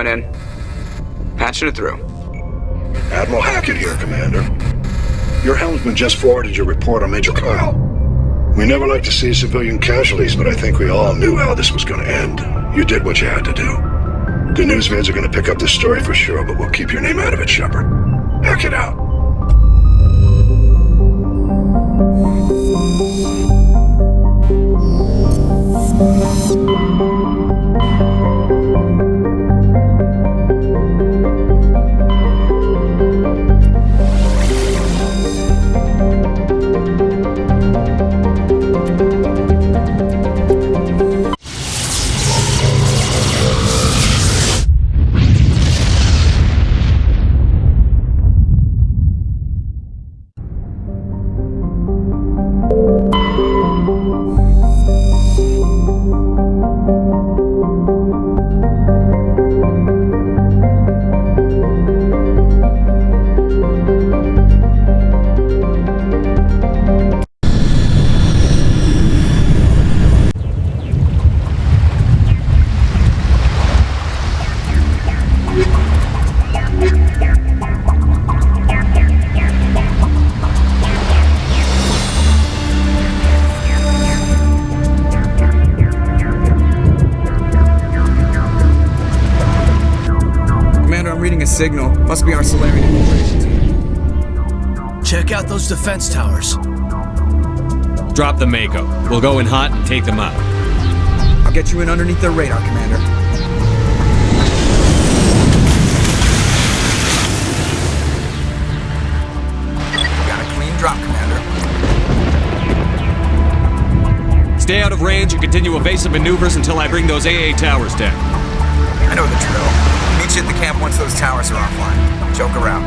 coming in. Patching it through. Admiral Hackett here, Commander. Your helmsman just forwarded your report on Major Kyle. We never like to see civilian casualties, but I think we all knew how this was going to end. You did what you had to do. The news vids are going to pick up this story for sure, but we'll keep your name out of it, Shepard. Hackett out. Signal. Must be our Solarian infiltration team. Check out those defense towers. Drop the Mako. We'll go in hot and take them out. I'll get you in underneath their radar, Commander. Got a clean drop, Commander. Stay out of range and continue evasive maneuvers until I bring those AA towers down. I know the drill. Meet you at the camp once those towers are offline. Joke around.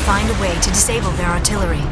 must find a way to disable their artillery.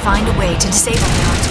Find a way to disable their artillery.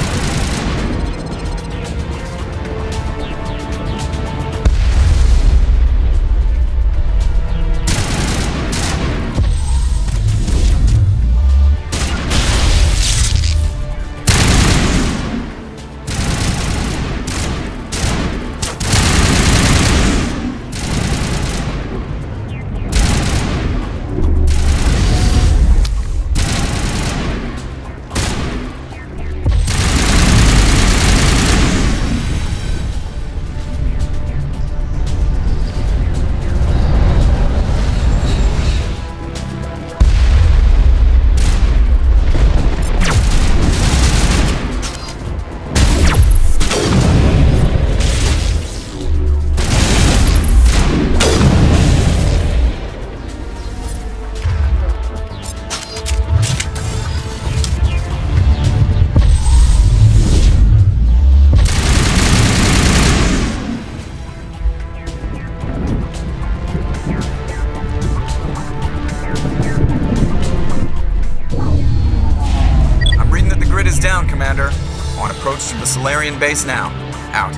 Down, Commander. On approach to the Solarian base now. Out.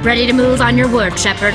Ready to move on your word, Shepard.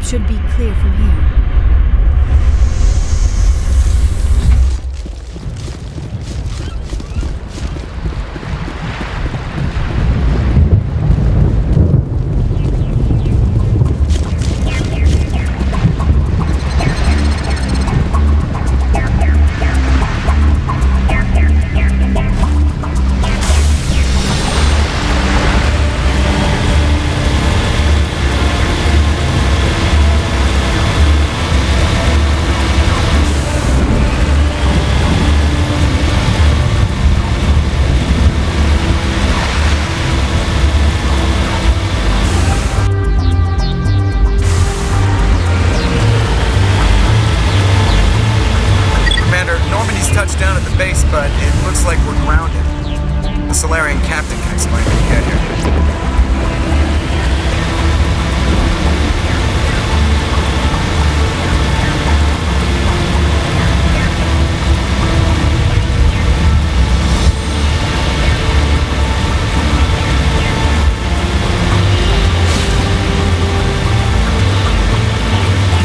should be clear from here. Down at the base, but it looks like we're grounded. The Solarian captain can explain when we get here.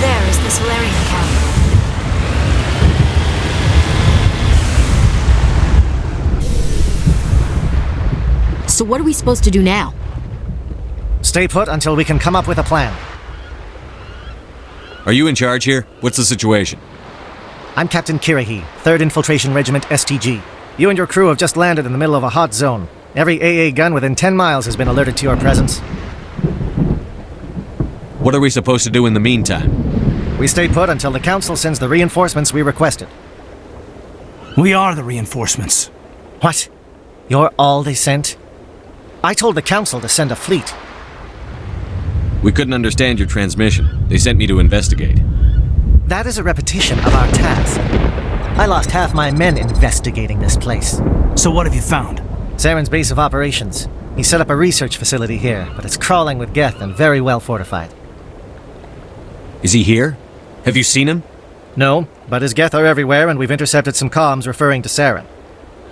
There is the Solarian captain. So what are we supposed to do now? Stay put until we can come up with a plan. Are you in charge here? What's the situation? I'm Captain Kirahi, 3rd Infiltration Regiment STG. You and your crew have just landed in the middle of a hot zone. Every AA gun within 10 miles has been alerted to your presence. What are we supposed to do in the meantime? We stay put until the Council sends the reinforcements we requested. We are the reinforcements. What? You're all they sent? I told the Council to send a fleet. We couldn't understand your transmission. They sent me to investigate. That is a repetition of our task. I lost half my men investigating this place. So what have you found? Saren's base of operations. He set up a research facility here, but it's crawling with Geth and very well fortified. Is he here? Have you seen him? No, but his Geth are everywhere and we've intercepted some comms referring to Saren.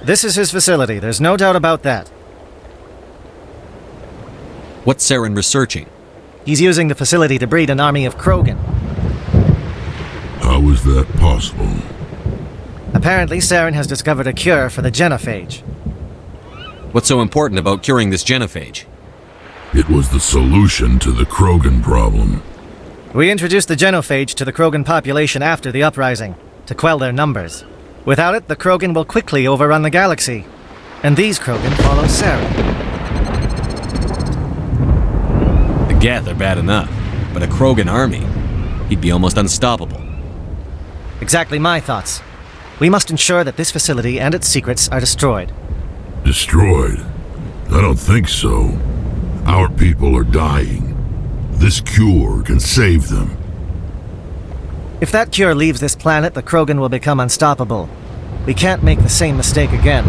This is his facility, there's no doubt about that. What's Saren researching? He's using the facility to breed an army of Krogan. How is that possible? Apparently, Saren has discovered a cure for the genophage. What's so important about curing this genophage? It was the solution to the Krogan problem. We introduced the genophage to the Krogan population after the uprising, to quell their numbers. Without it, the Krogan will quickly overrun the galaxy. And these Krogan follow Saren. The Geth are bad enough, but a Krogan army, he'd be almost unstoppable. Exactly my thoughts. We must ensure that this facility and its secrets are destroyed. Destroyed? I don't think so. Our people are dying. This cure can save them. If that cure leaves this planet, the Krogan will become unstoppable. We can't make the same mistake again.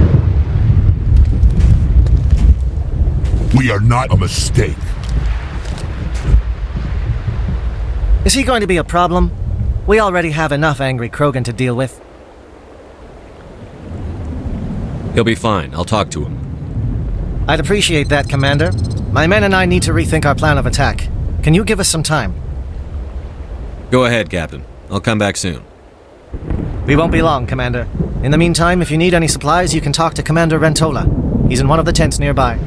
We are not a mistake. Is he going to be a problem? We already have enough angry Krogan to deal with. He'll be fine. I'll talk to him. I'd appreciate that, Commander. My men and I need to rethink our plan of attack. Can you give us some time? Go ahead, Captain. I'll come back soon. We won't be long, Commander. In the meantime, if you need any supplies, you can talk to Commander Rentola. He's in one of the tents nearby.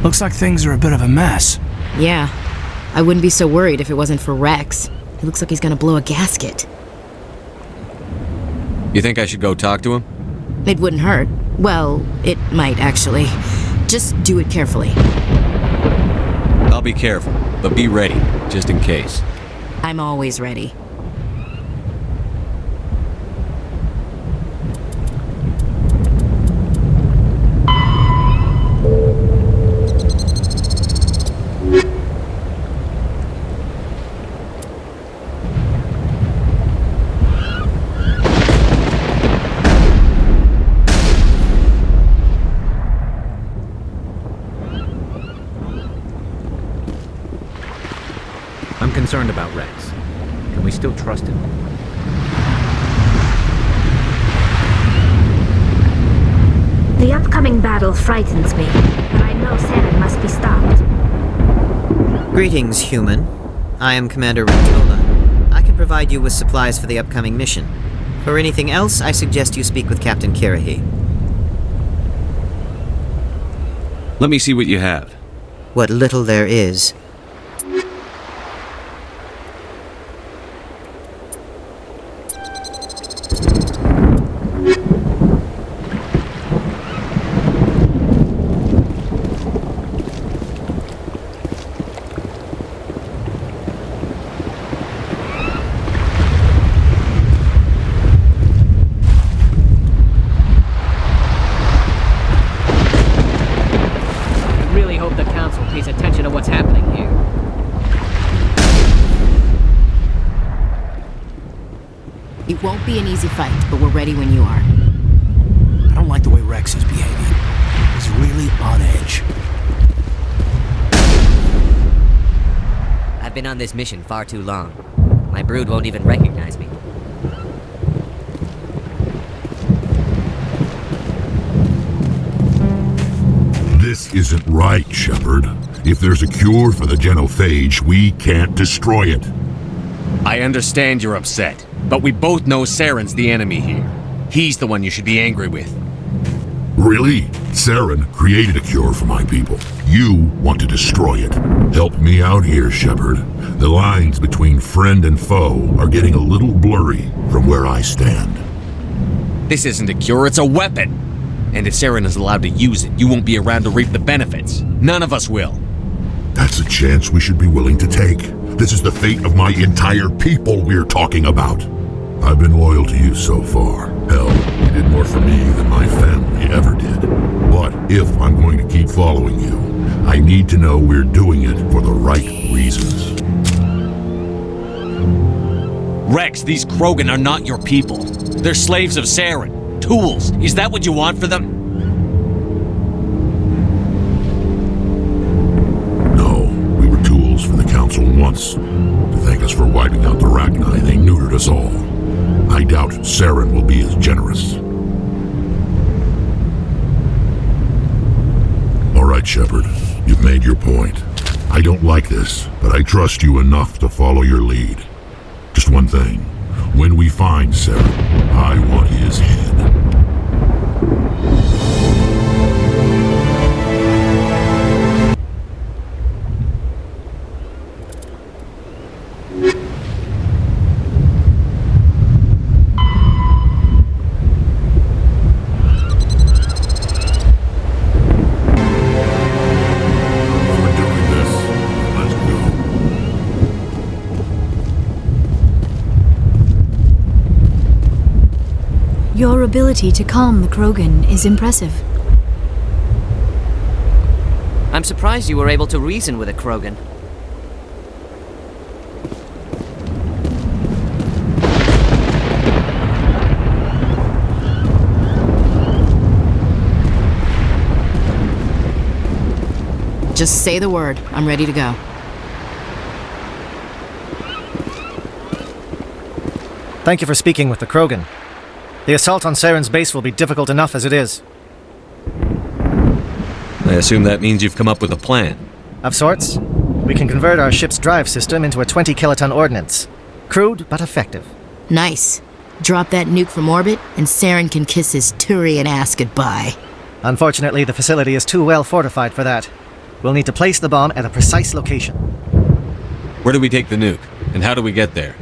Looks like things are a bit of a mess. Yeah. I wouldn't be so worried if it wasn't for Rex. He looks like he's gonna blow a gasket. You think I should go talk to him? It wouldn't hurt. Well, it might actually. Just do it carefully. I'll be careful, but be ready, just in case. I'm always ready. I'm concerned about Rex. Can we still trust him? The upcoming battle frightens me, but I know Saren must be stopped. Greetings, human. I am Commander Rentola. I can provide you with supplies for the upcoming mission. For anything else, I suggest you speak with Captain Kirahi. Let me see what you have. What little there is. It won't be an easy fight, but we're ready when you are. I don't like the way Rex is behaving. He's really on edge. I've been on this mission far too long. My brood won't even recognize me. This isn't right, Shepard. If there's a cure for the genophage, we can't destroy it. I understand you're upset, but we both know Saren's the enemy here. He's the one you should be angry with. Really? Saren created a cure for my people. You want to destroy it. Help me out here, Shepard. The lines between friend and foe are getting a little blurry from where I stand. This isn't a cure, it's a weapon! And if Saren is allowed to use it, you won't be around to reap the benefits. None of us will. That's a chance we should be willing to take. This is the fate of my entire people we're talking about. I've been loyal to you so far. Hell, you did more for me than my family ever did. But if I'm going to keep following you, I need to know we're doing it for the right reasons. Rex, these Krogan are not your people. They're slaves of Saren. Tools. Is that what you want for them? No, we were tools for the Council once. To thank us for wiping out the Rachni, they neutered us all. I doubt Saren will be as generous. All right, Shepard. You've made your point. I don't like this, but I trust you enough to follow your lead. Just one thing. When we find Saren, I want his head. Your ability to calm the Krogan is impressive. I'm surprised you were able to reason with a Krogan. Just say the word. I'm ready to go. Thank you for speaking with the Krogan. The assault on Saren's base will be difficult enough as it is. I assume that means you've come up with a plan. Of sorts. We can convert our ship's drive system into a 20-kiloton ordnance. Crude, but effective. Nice. Drop that nuke from orbit, and Saren can kiss his Turian ass goodbye. Unfortunately, the facility is too well fortified for that. We'll need to place the bomb at a precise location. Where do we take the nuke? And how do we get there?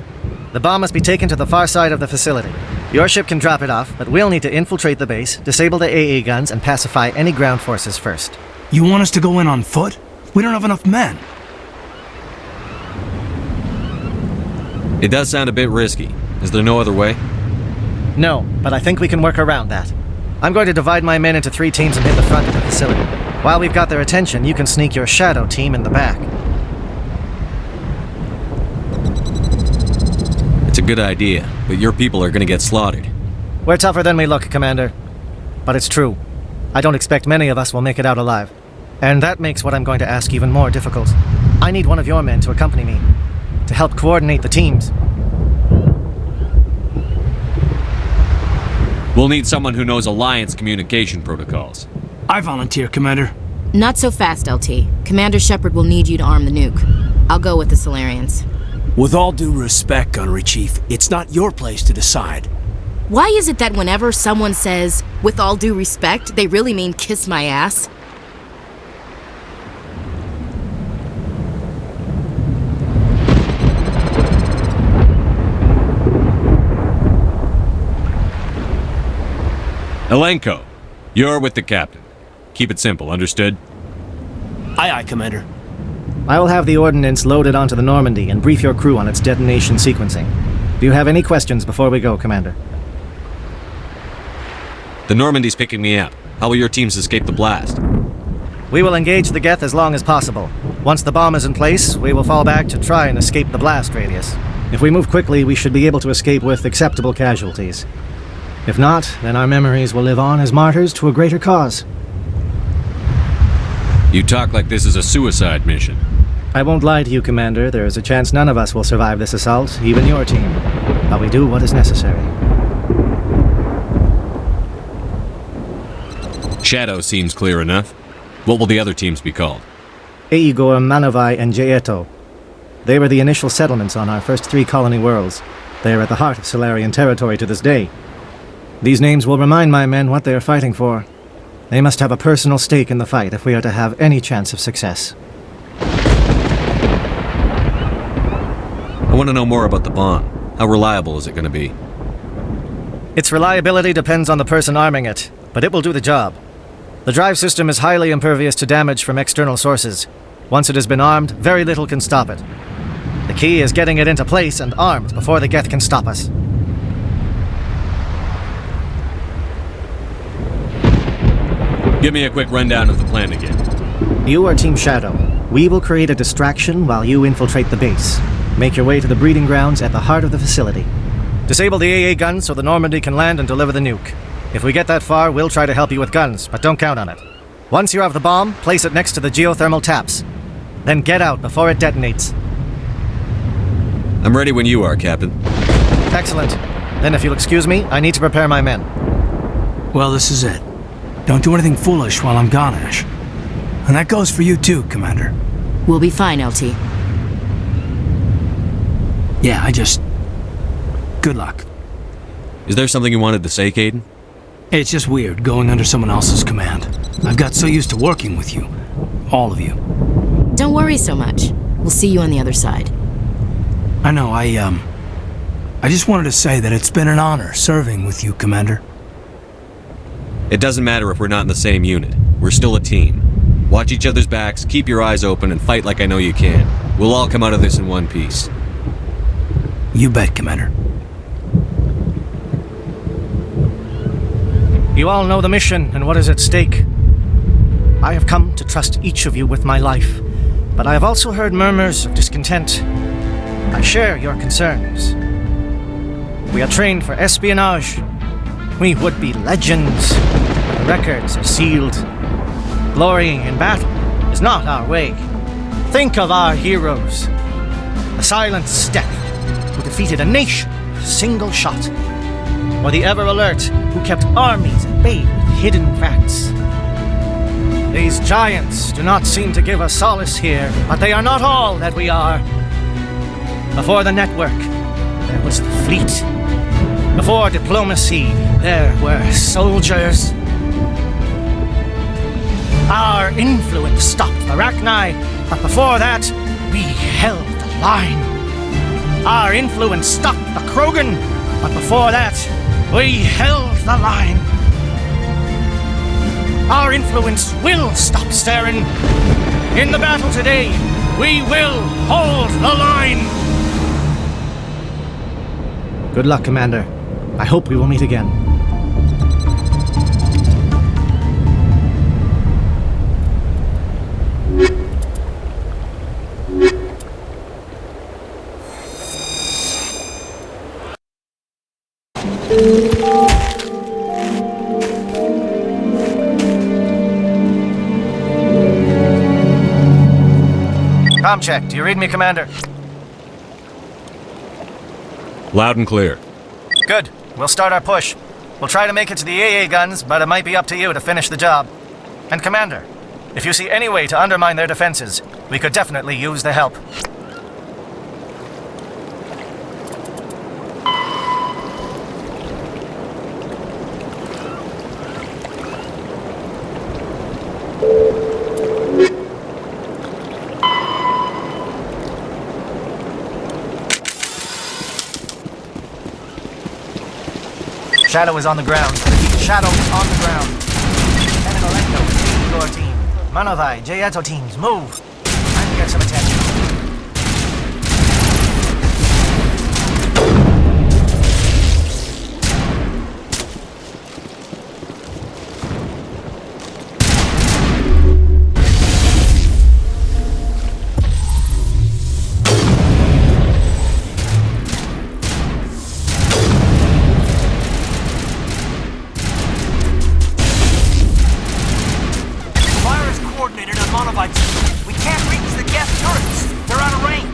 The bomb must be taken to the far side of the facility. Your ship can drop it off, but we'll need to infiltrate the base, disable the AA guns, and pacify any ground forces first. You want us to go in on foot? We don't have enough men. It does sound a bit risky. Is there no other way? No, but I think we can work around that. I'm going to divide my men into 3 teams and hit the front of the facility. While we've got their attention, you can sneak your shadow team in the back. It's a good idea, but your people are gonna get slaughtered. We're tougher than we look, Commander. But it's true. I don't expect many of us will make it out alive. And that makes what I'm going to ask even more difficult. I need one of your men to accompany me, to help coordinate the teams. We'll need someone who knows Alliance communication protocols. I volunteer, Commander. Not so fast, LT. Commander Shepard will need you to arm the nuke. I'll go with the Solarians. With all due respect, Gunnery Chief, it's not your place to decide. Why is it that whenever someone says, with all due respect, they really mean kiss my ass? Elenko, you're with the captain. Keep it simple, understood? Aye, aye, Commander. I will have the ordnance loaded onto the Normandy and brief your crew on its detonation sequencing. Do you have any questions before we go, Commander? The Normandy's picking me up. How will your teams escape the blast? We will engage the Geth as long as possible. Once the bomb is in place, we will fall back to try and escape the blast radius. If we move quickly, we should be able to escape with acceptable casualties. If not, then our memories will live on as martyrs to a greater cause. You talk like this is a suicide mission. I won't lie to you, Commander. There is a chance none of us will survive this assault, even your team. But we do what is necessary. Shadow seems clear enough. What will the other teams be called? Igor, Manovai, and Jaeto. They were the initial settlements on our first 3 colony worlds. They are at the heart of Solarian territory to this day. These names will remind my men what they are fighting for. They must have a personal stake in the fight if we are to have any chance of success. I want to know more about the bomb. How reliable is it going to be? Its reliability depends on the person arming it, but it will do the job. The drive system is highly impervious to damage from external sources. Once it has been armed, very little can stop it. The key is getting it into place and armed before the Geth can stop us. Give me a quick rundown of the plan again. You are Team Shadow. We will create a distraction while you infiltrate the base. Make your way to the breeding grounds at the heart of the facility. Disable the AA guns so the Normandy can land and deliver the nuke. If we get that far, we'll try to help you with guns, but don't count on it. Once you have the bomb, place it next to the geothermal taps. Then get out before it detonates. I'm ready when you are, Captain. Excellent. Then if you'll excuse me, I need to prepare my men. Well, this is it. Don't do anything foolish while I'm gone, Ash. And that goes for you too, Commander. We'll be fine, LT. Yeah, good luck. Is there something you wanted to say, Caden? It's just weird going under someone else's command. I've got so used to working with you. All of you. Don't worry so much. We'll see you on the other side. I know, I just wanted to say that it's been an honor serving with you, Commander. It doesn't matter if we're not in the same unit. We're still a team. Watch each other's backs, keep your eyes open, and fight like I know you can. We'll all come out of this in one piece. You bet, Commander. You all know the mission and what is at stake. I have come to trust each of you with my life, but I have also heard murmurs of discontent. I share your concerns. We are trained for espionage. We would be legends, but the records are sealed. Glorying in battle is not our way. Think of our heroes. The silent step who defeated a nation with a single shot. Or the ever-alert who kept armies at bay with hidden facts. These giants do not seem to give us solace here, but they are not all that we are. Before the network, there was the fleet. Before diplomacy, there were soldiers. Our influence stopped the Arachni, but before that, we held the line. Our influence stopped the Krogan, but before that, we held the line. Our influence will stop Saren. In the battle today, we will hold the line. Good luck, Commander. I hope we will meet again. Com check. Do you read me, Commander? Loud and clear. Good. We'll start our push. We'll try to make it to the AA guns, but it might be up to you to finish the job. And Commander, If you see any way to undermine their defenses, we could definitely use the help. Shadow is on the ground. Shadow is on the ground. Enemolenko is leading your team. Manovai, Jayeto teams, move! Time to get some attention. We can't reach the gas turrets. They're out of range.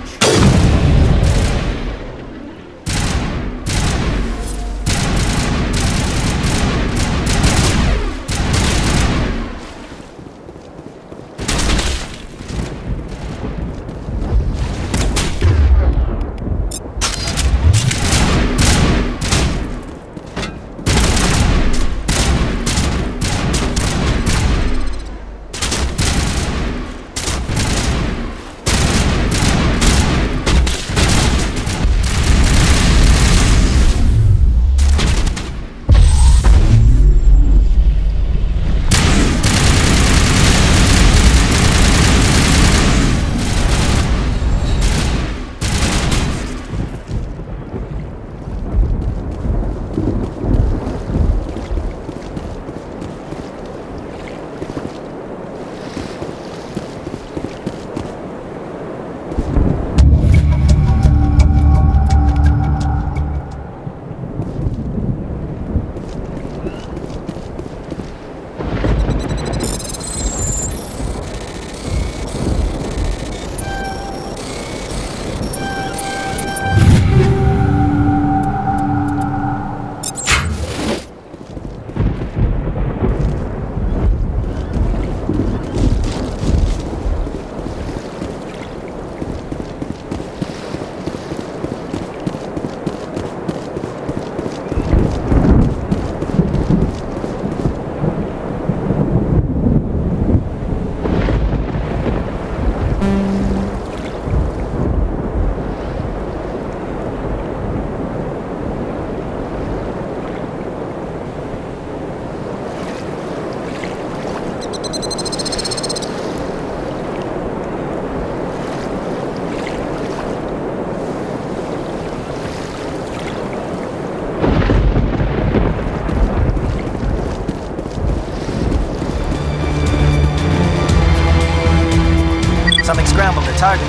Something scrambled the target.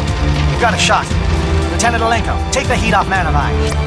You've got a shot. Lieutenant Alenko, take the heat off Manovai.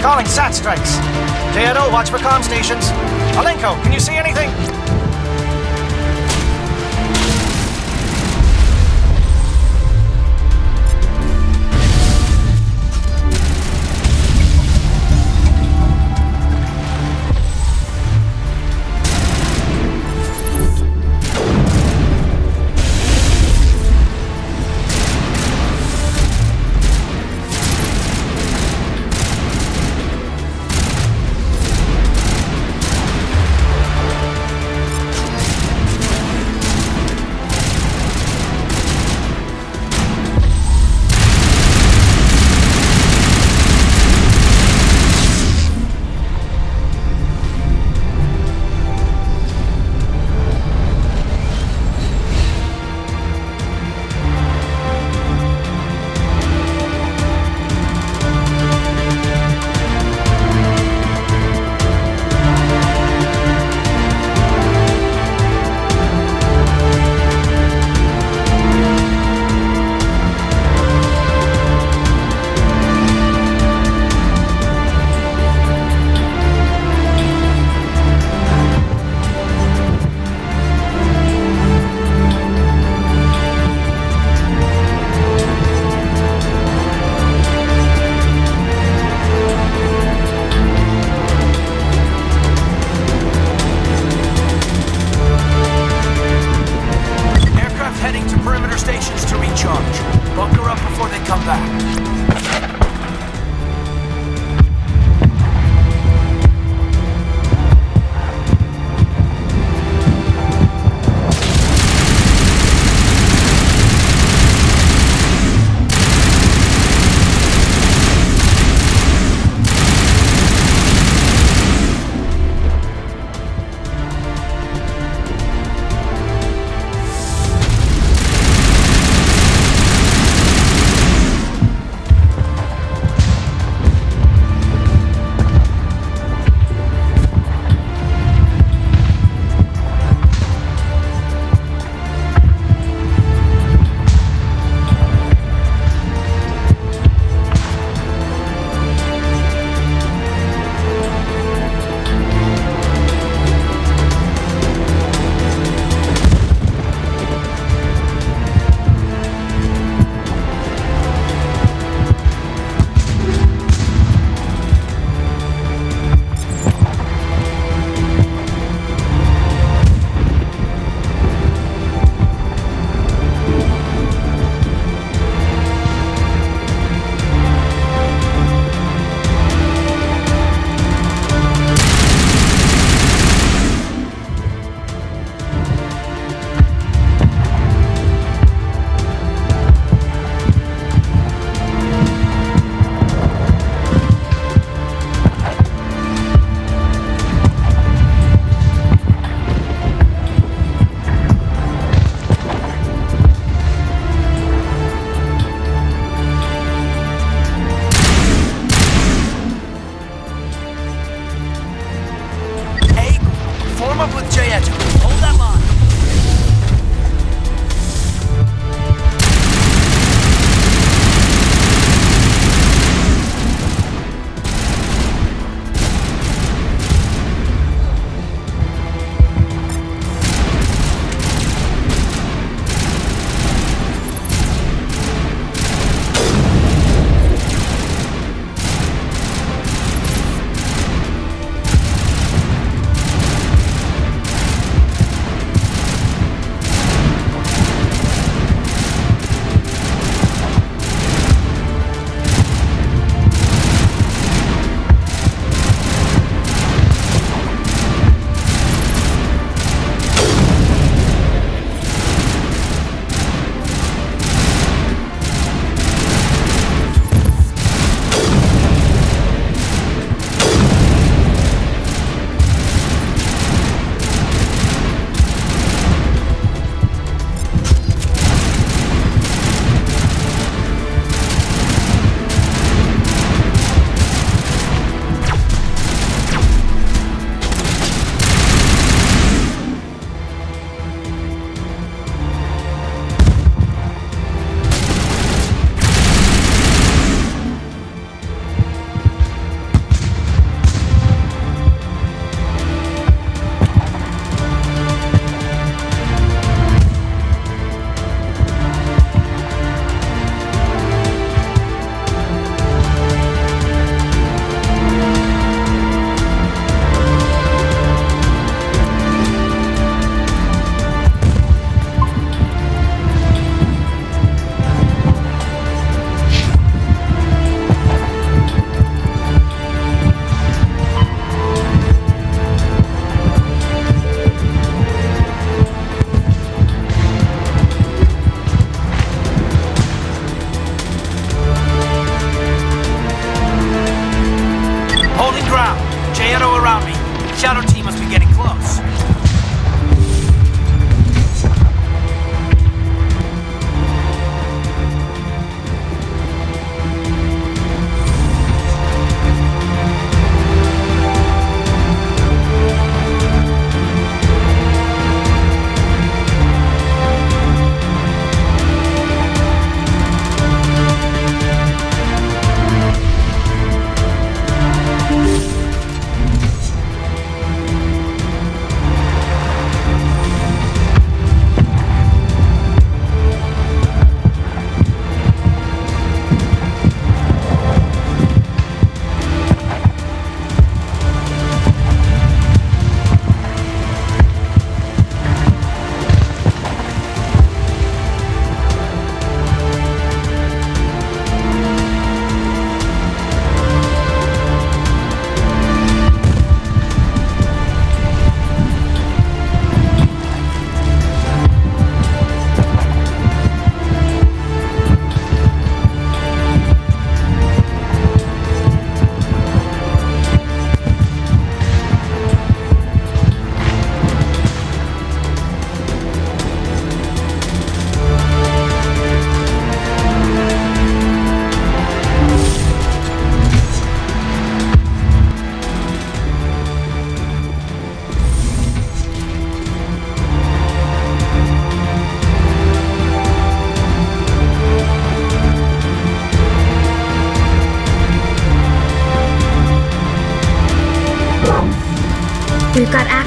Calling SAT strikes. JNO, watch for comm stations. Alenko, can you see anything?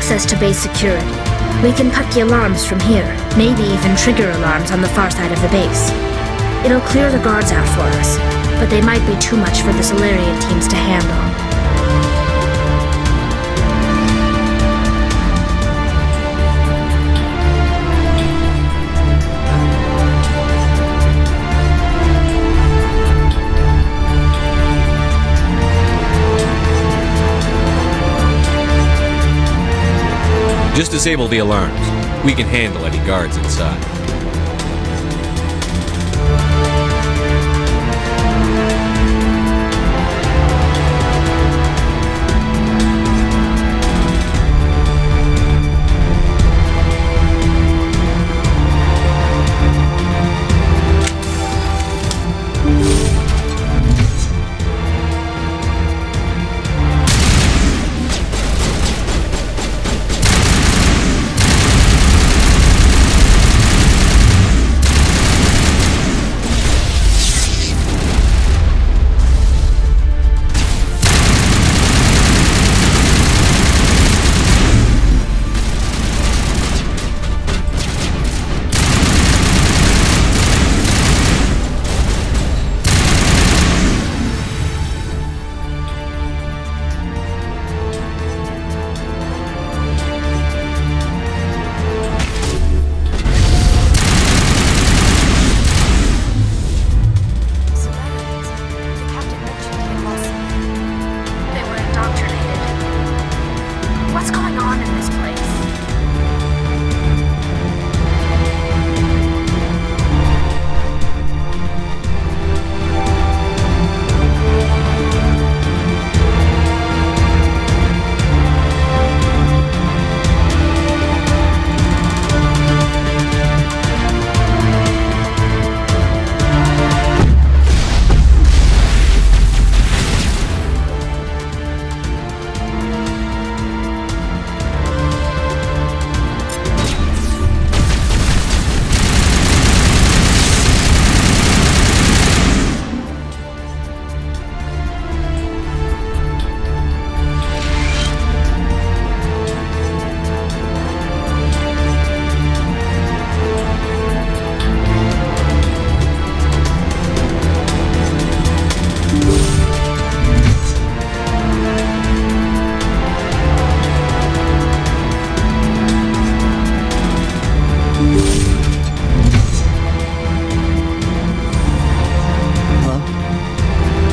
access to base security. We can cut the alarms from here, maybe even trigger alarms on the far side of the base. It'll clear the guards out for us, but they might be too much for the Solarian teams to handle. Just disable the alarms. We can handle any guards inside.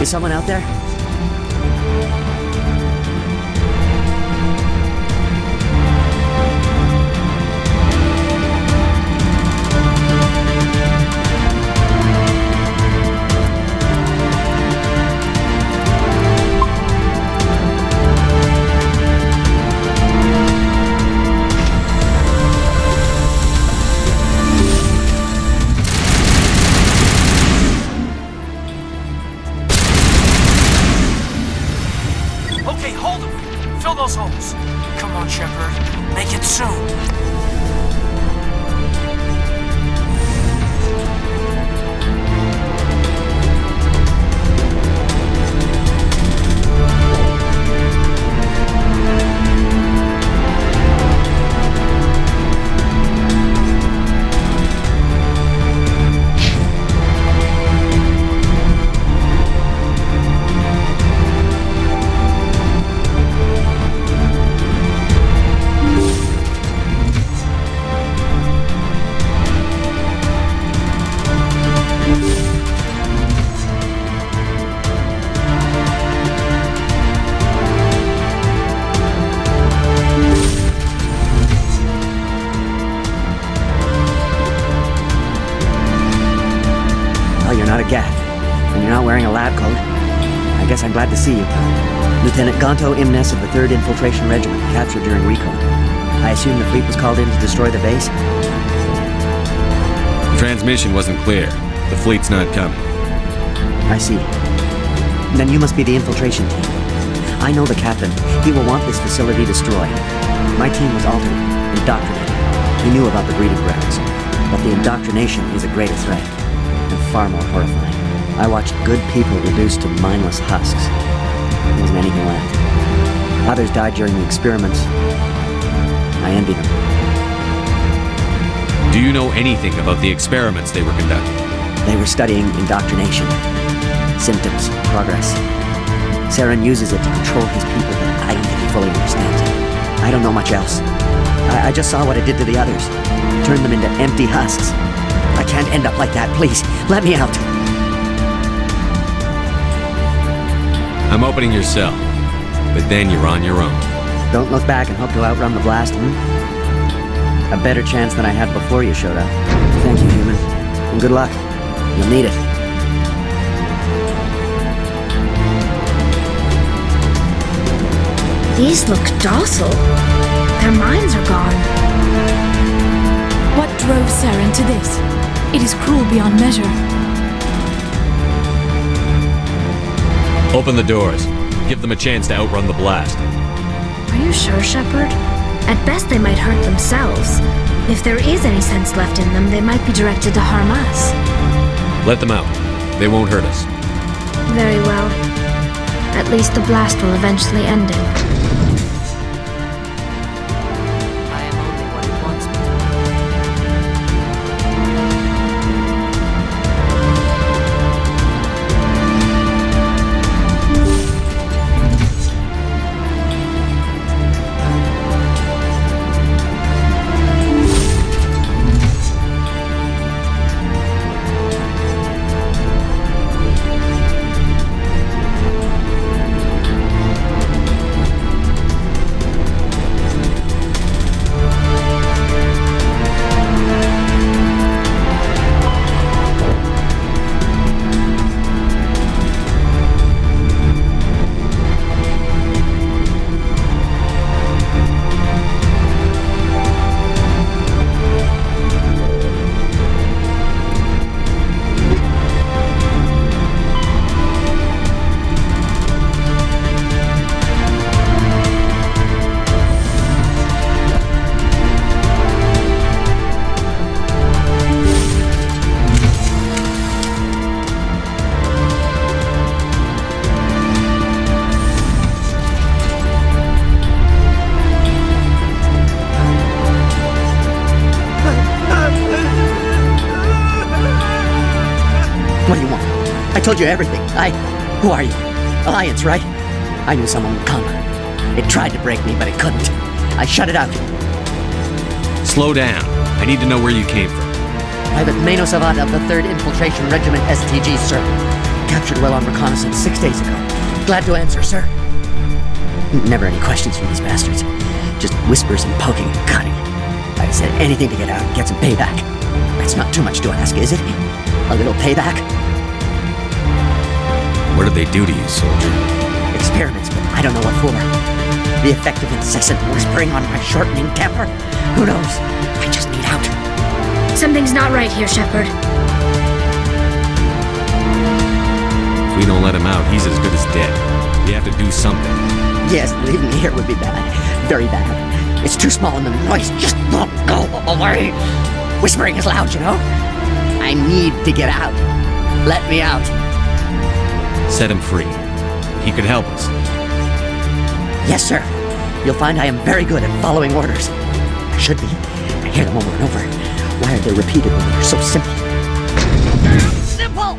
Is someone out there? I'm glad to see you. Lieutenant Gonto Imnes of the 3rd Infiltration Regiment, captured during recon. I assume the fleet was called in to destroy the base? The transmission wasn't clear. The fleet's not coming. I see. Then you must be the infiltration team. I know the captain. He will want this facility destroyed. My team was altered, indoctrinated. He knew about the breeding grounds. But the indoctrination is a greater threat, and far more horrifying. I watched good people reduced to mindless husks. There wasn't anything left. Others died during the experiments. I envy them. Do you know anything about the experiments they were conducting? They were studying indoctrination, symptoms, progress. Saren uses it to control his people, but I don't think he fully understands it. I don't know much else. I just saw what it did to the others. Turned them into empty husks. I can't end up like that, please. Let me out. I'm opening your cell, but then you're on your own. Don't look back and hope to outrun the blast, A better chance than I had before you showed up. Thank you, human. And good luck. You'll need it. These look docile. Their minds are gone. What drove Saren to this? It is cruel beyond measure. Open the doors. Give them a chance to outrun the blast. Are you sure, Shepard? At best, they might hurt themselves. If there is any sense left in them, they might be directed to harm us. Let them out. They won't hurt us. Very well. At least the blast will eventually end it. I am only what it wants me to be. I told you everything. Who are you? Alliance, right? I knew someone would come. It tried to break me, but it couldn't. I shut it out. Slow down. I need to know where you came from. Private Mano Savant of the 3rd Infiltration Regiment STG, sir. Captured well on reconnaissance 6 days ago. Glad to answer, sir. Never any questions from these bastards. Just whispers and poking and cutting. I said anything to get out and get some payback. That's not too much to ask, is it? A little payback? What did they do to you, soldier? Experiments, but I don't know what for. The effect of incessant whispering on my shortening temper? Who knows? I just need out. Something's not right here, Shepard. If we don't let him out, he's as good as dead. We have to do something. Yes, leaving me here would be bad. Very bad. It's too small and the noise just won't go away. Whispering is loud, you know? I need to get out. Let me out. Set him free. He could help us. Yes, sir. You'll find I am very good at following orders. I should be. I hear them over and over. Why are they repeated when they're so simple? Simple!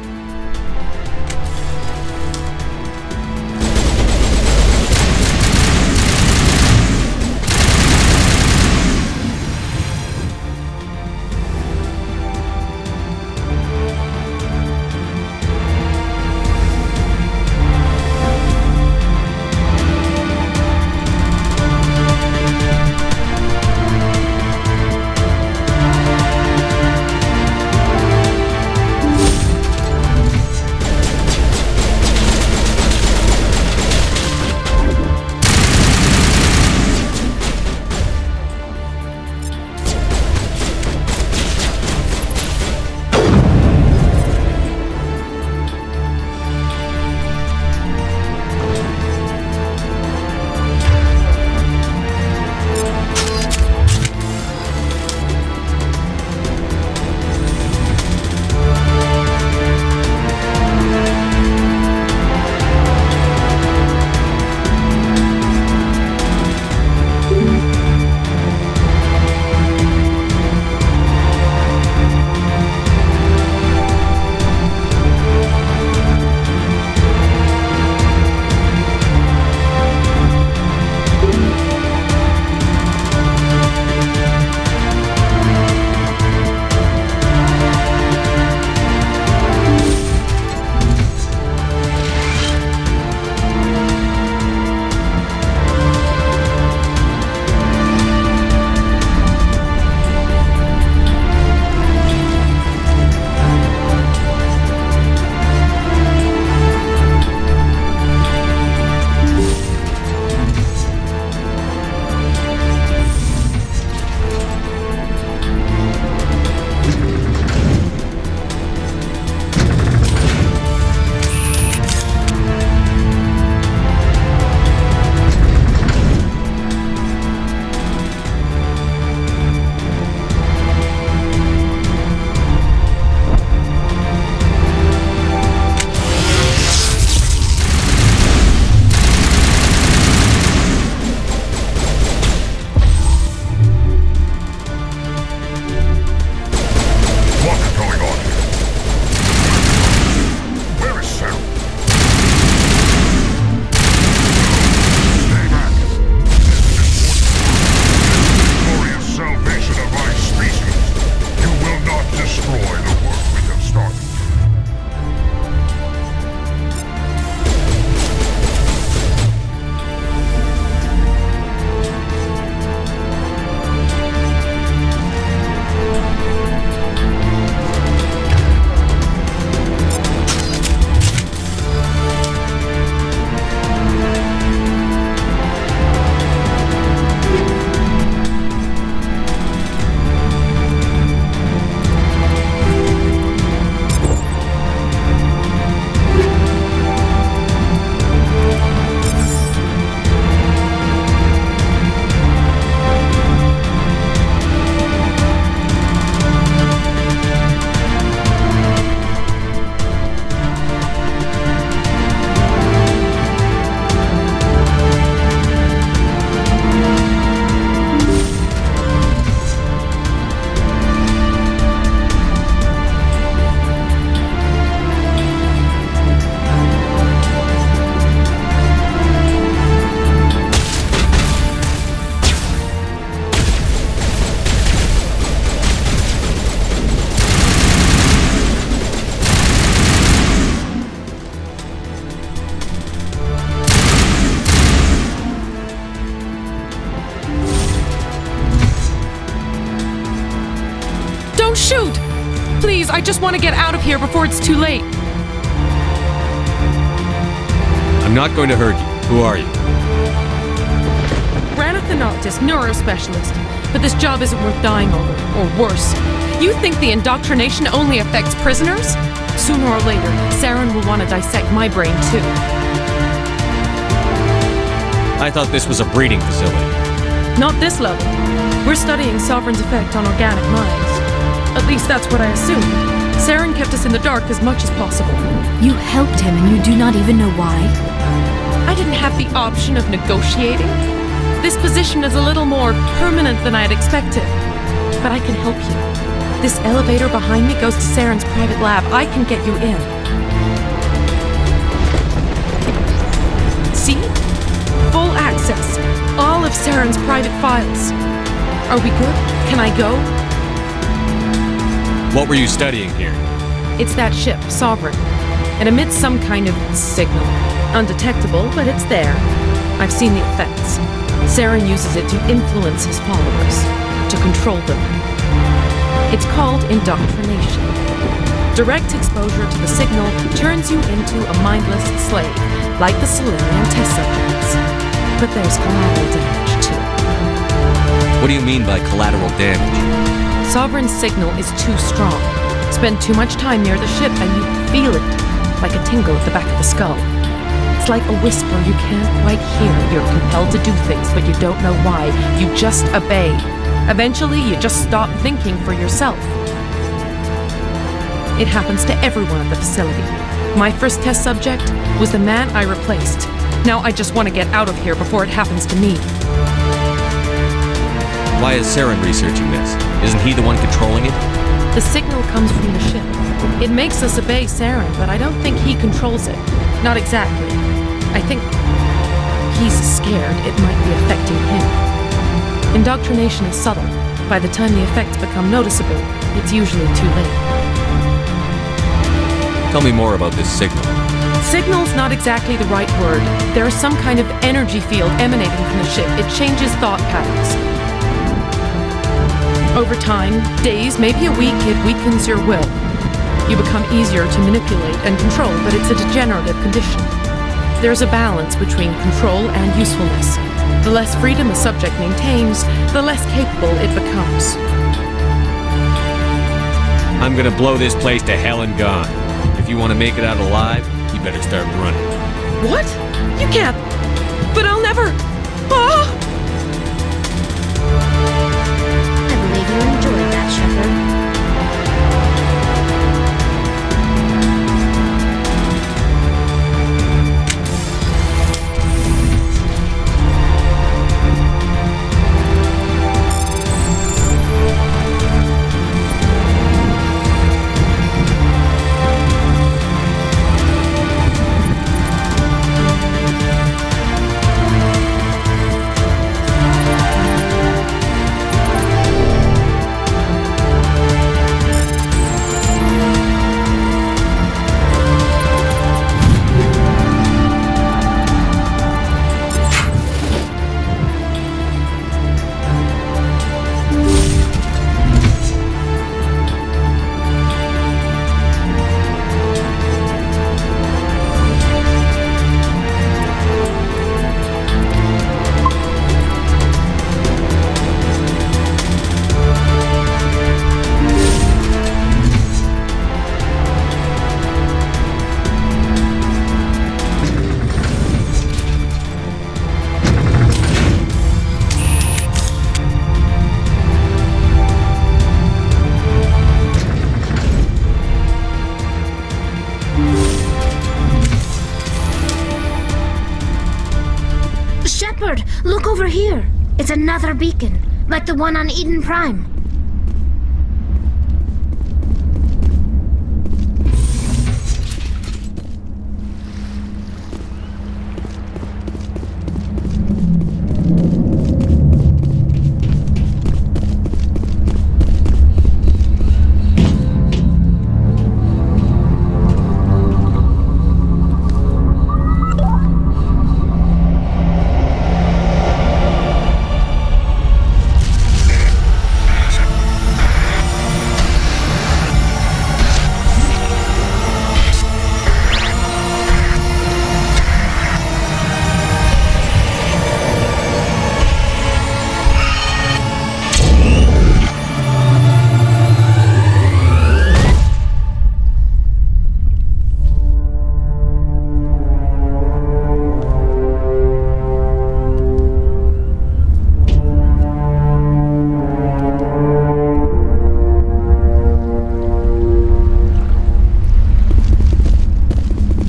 Please, I just want to get out of here before it's too late. I'm not going to hurt you. Who are you? Ranathanoptis, neurospecialist. But this job isn't worth dying over, or worse. You think the indoctrination only affects prisoners? Sooner or later, Saren will want to dissect my brain too. I thought this was a breeding facility. Not this level. We're studying Sovereign's effect on organic minds. At least that's what I assumed. Saren kept us in the dark as much as possible. You helped him and you do not even know why? I didn't have the option of negotiating. This position is a little more permanent than I had expected. But I can help you. This elevator behind me goes to Saren's private lab. I can get you in. See? Full access. All of Saren's private files. Are we good? Can I go? What were you studying here? It's that ship, Sovereign. It emits some kind of signal. Undetectable, but it's there. I've seen the effects. Saren uses it to influence his followers, to control them. It's called indoctrination. Direct exposure to the signal turns you into a mindless slave, like the Solarian test subjects. But there's collateral damage, too. What do you mean by collateral damage? Sovereign's signal is too strong. Spend too much time near the ship and you feel it, like a tingle at the back of the skull. It's like a whisper you can't quite hear. You're compelled to do things, but you don't know why. You just obey. Eventually, you just stop thinking for yourself. It happens to everyone at the facility. My first test subject was the man I replaced. Now I just want to get out of here before it happens to me. Why is Saren researching this? Isn't he the one controlling it? The signal comes from the ship. It makes us obey Saren, but I don't think he controls it. Not exactly. I think he's scared it might be affecting him. Indoctrination is subtle. By the time the effects become noticeable, it's usually too late. Tell me more about this signal. Signal's not exactly the right word. There is some kind of energy field emanating from the ship. It changes thought patterns. Over time, days, maybe a week, it weakens your will. You become easier to manipulate and control, but it's a degenerative condition. There's a balance between control and usefulness. The less freedom a subject maintains, the less capable it becomes. I'm gonna blow this place to hell and gone. If you want to make it out alive, you better start running. What? You can't. But I'll never. Ah! I believe you enjoyed that, Shepard. Look over here. It's another beacon, like the one on Eden Prime.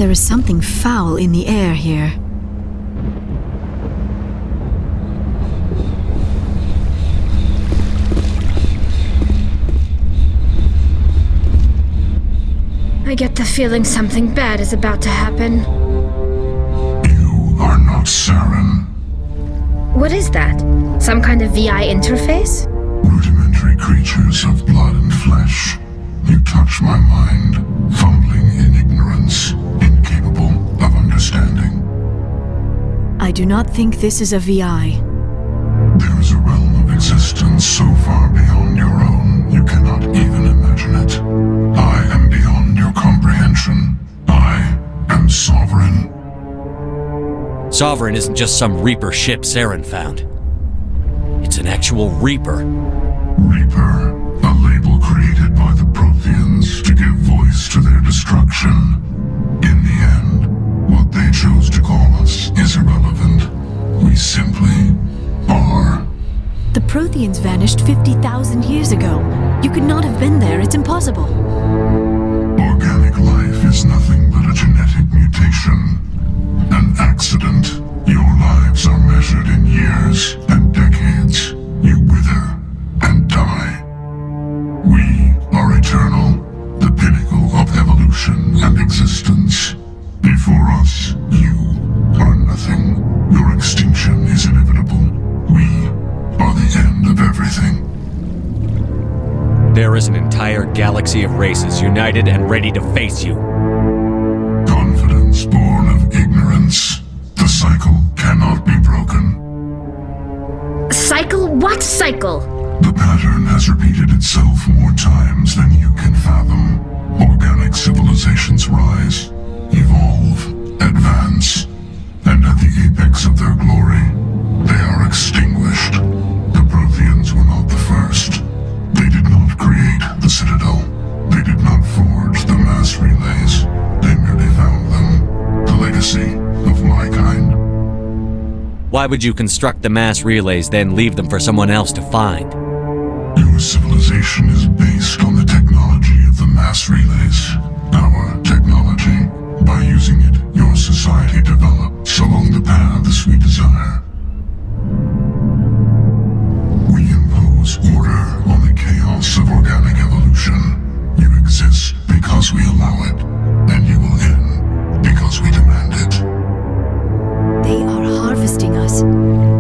There is something foul in the air here. I get the feeling something bad is about to happen. You are not Saren. What is that? Some kind of VI interface? Rudimentary creatures of blood and flesh. You touch my mind, fumbling in ignorance, incapable of understanding. I do not think this is a VI. There is a realm of existence so far beyond your own, you cannot even imagine it. I am beyond your comprehension. I am Sovereign. Sovereign isn't just some Reaper ship Saren found. It's an actual Reaper. Reaper, a label created by the Protheans to give voice to their destruction. In the end, what they chose to call us is irrelevant. We simply are. The Protheans vanished 50,000 years ago. You could not have been there. It's impossible. Organic life is nothing but a genetic mutation. An accident. Your lives are measured in years and decades. You wither and die. We are eternal, the pinnacle of evolution and existence. Before us, you are nothing. Your extinction is inevitable. We are the end of everything. There is an entire galaxy of races united and ready to face you. Confidence born of ignorance. The cycle cannot be broken. Cycle? What cycle? The pattern has repeated itself more times than you can fathom. Organic civilizations rise, evolve, advance, and at the apex of their glory, they are extinguished. The Protheans were not the first. They did not create the Citadel. They did not forge the mass relays. They merely found them. The legacy of my kind. Why would you construct the mass relays, then leave them for someone else to find? Your civilization is based on the technology of the mass relays. Our technology. By using it, your society develops along the paths we desire. We impose order on the chaos of organic evolution. You exist because we allow it, and you will end because we demand it. They are harvesting us,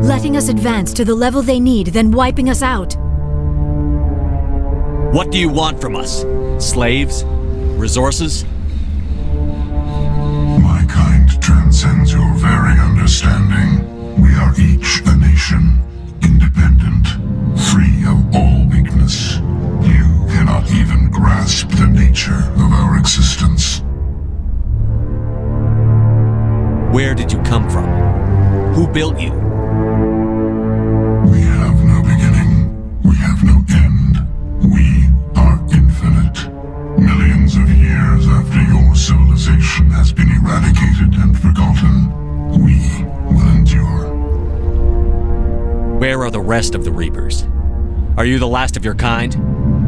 letting us advance to the level they need, then wiping us out. What do you want from us? Slaves? Resources? My kind transcends your very understanding. We are each a nation, independent, free of all weakness. You cannot even grasp the nature of our existence. Where did you come from? Who built you? We have no beginning. We have no end. We are infinite. Millions of years after your civilization has been eradicated and forgotten, we will endure. Where are the rest of the Reapers? Are you the last of your kind?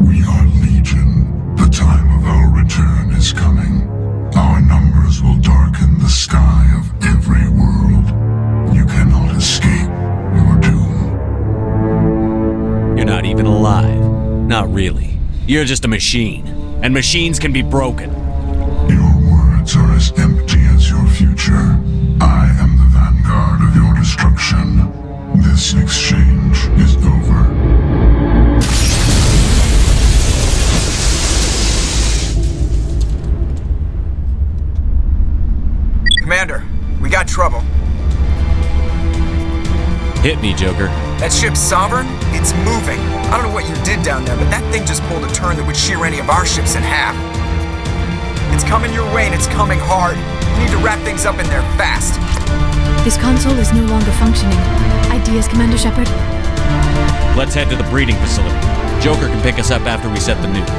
We are legion. The time of our return is coming. Our numbers will darken the sky of every world. You cannot escape your doom. You're not even alive. Not really. You're just a machine. And machines can be broken. Your words are as empty as your future. I am the vanguard of your destruction. This exchange is over. Commander, we got trouble. Hit me, Joker. That ship's Sovereign? It's moving. I don't know what you did down there, but that thing just pulled a turn that would shear any of our ships in half. It's coming your way and it's coming hard. You need to wrap things up in there fast. This console is no longer functioning. Ideas, Commander Shepard? Let's head to the breeding facility. Joker can pick us up after we set the nuke.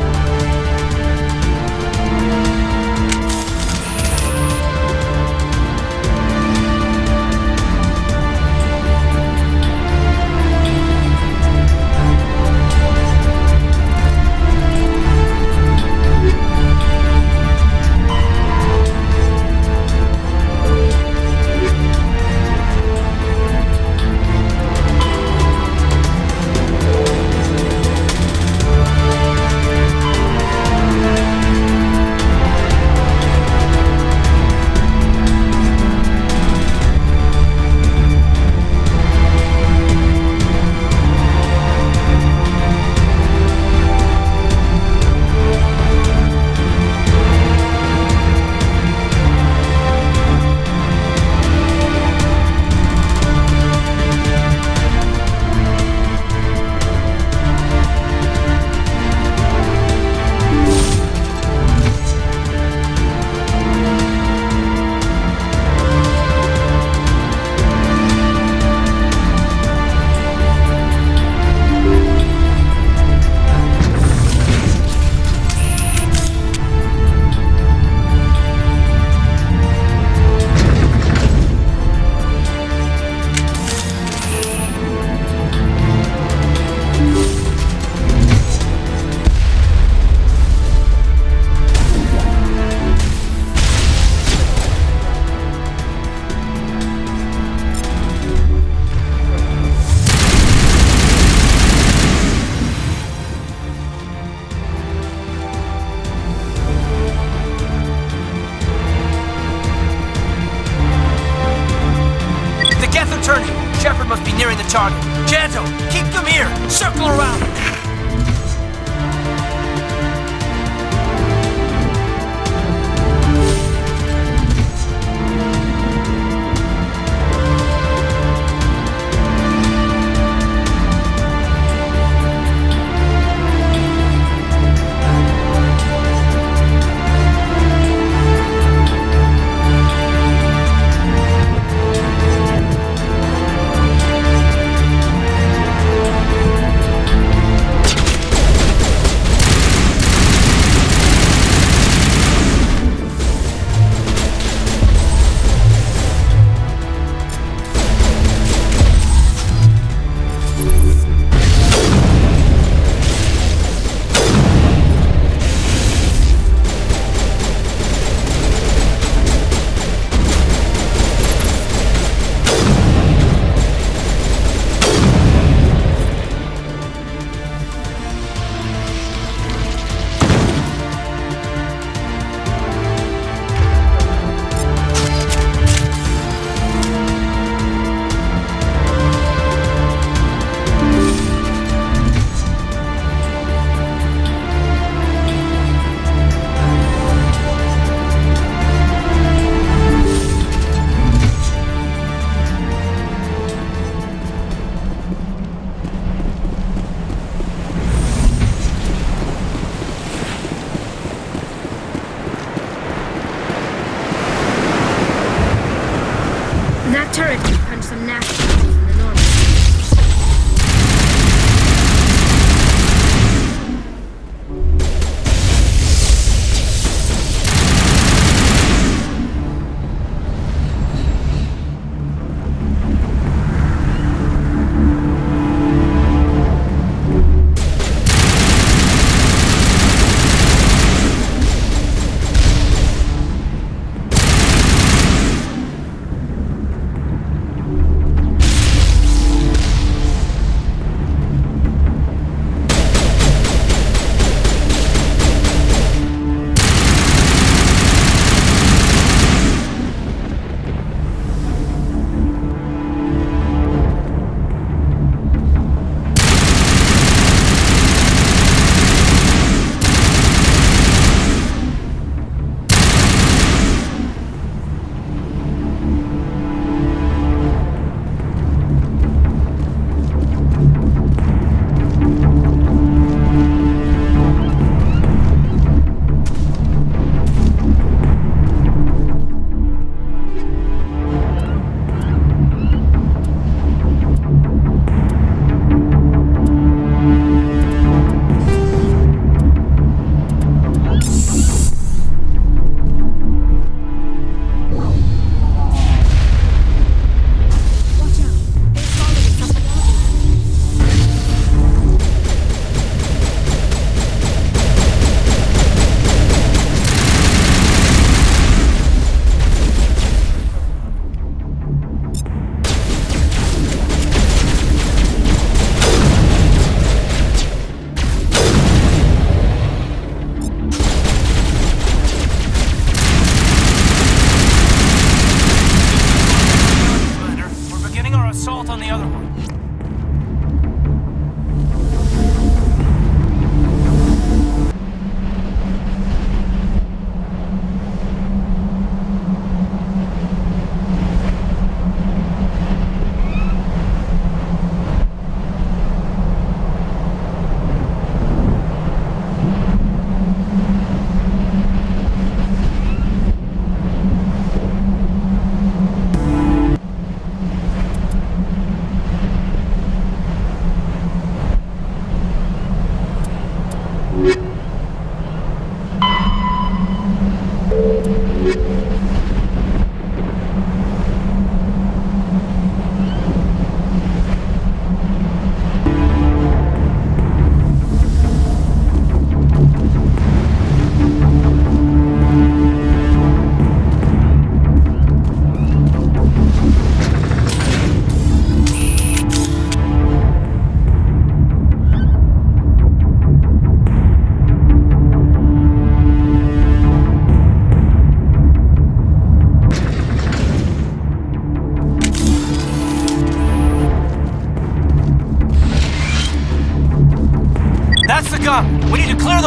must be nearing the target. Janto, keep them here! Circle around!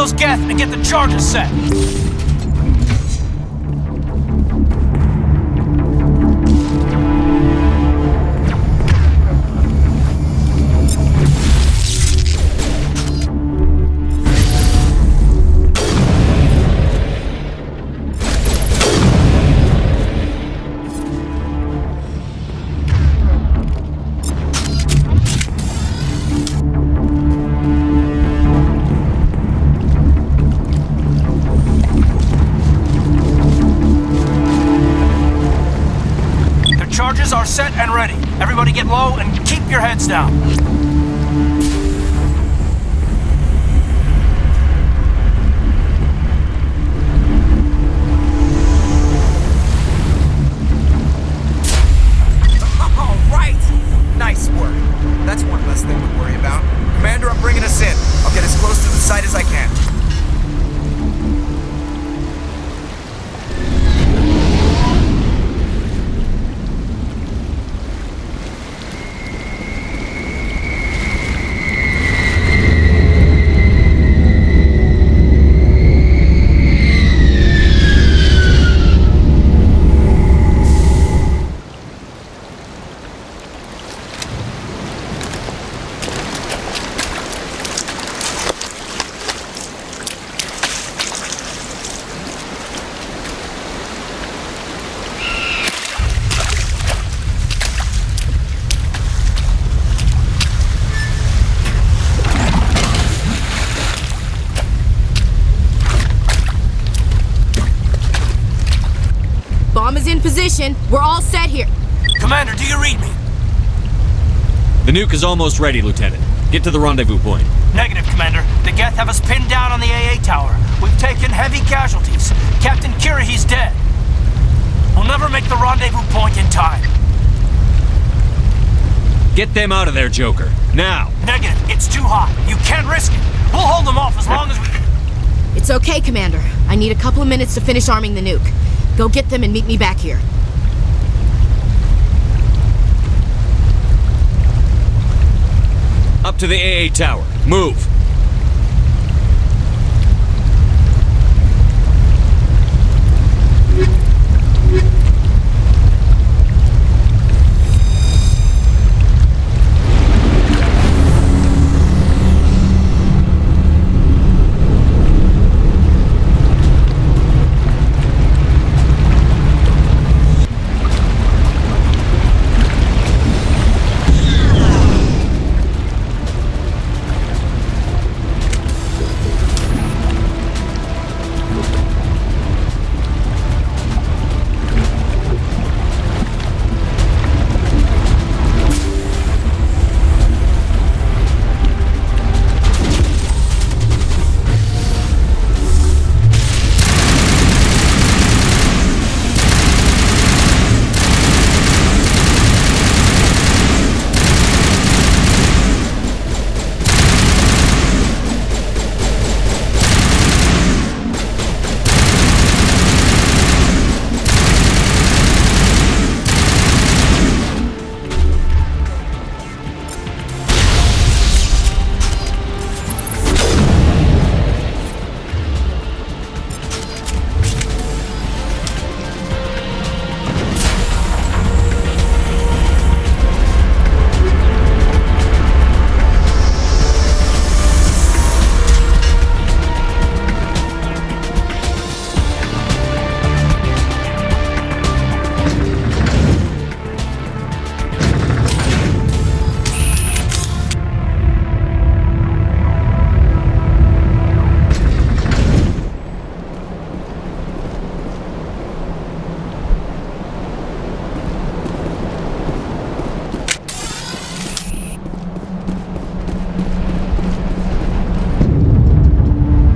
those Geth and get the charges set. Are set and ready. Everybody get low and keep your heads down. All right. Nice work. That's one less thing to worry about. Commander, I'm bringing us in. I'll get as close to the site as I can. In position. We're all set here. Commander, do you read me? The nuke is almost ready, Lieutenant. Get to the rendezvous point. Negative, Commander. The Geth have us pinned down on the AA tower. We've taken heavy casualties. Captain Kirahi's dead. We'll never make the rendezvous point in time. Get them out of there, Joker. Now! Negative. It's too hot. You can't risk it. We'll hold them off as long as we... It's okay, Commander. I need a couple of minutes to finish arming the nuke. Go get them and meet me back here. Up to the AA tower. Move!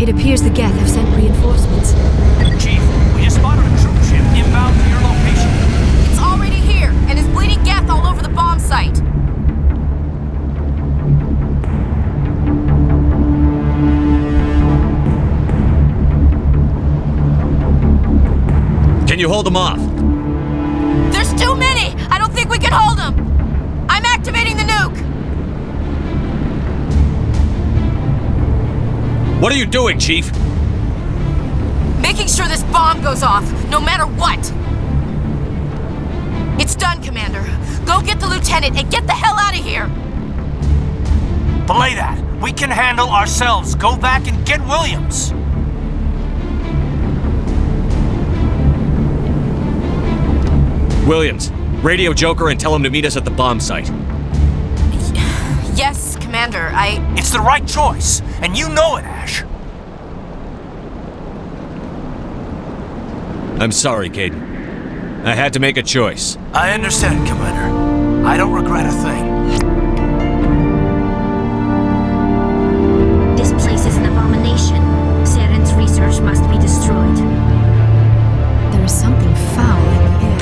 It appears the Geth have sent reinforcements. Chief, we just spotted a troop ship inbound to your location. It's already here, and is bleeding Geth all over the bomb site. Can you hold them off? There's too many! I don't think we can hold them! I'm activating the nuke! What are you doing, Chief? Making sure this bomb goes off, no matter what. It's done, Commander. Go get the lieutenant and get the hell out of here. Belay that. We can handle ourselves. Go back and get Williams. Williams, radio Joker and tell him to meet us at the bomb site. Yes, Commander, It's the right choice, and you know it, Ash. I'm sorry, Caden. I had to make a choice. I understand, Commander. I don't regret a thing. This place is an abomination. Saren's research must be destroyed. there is something foul in the air.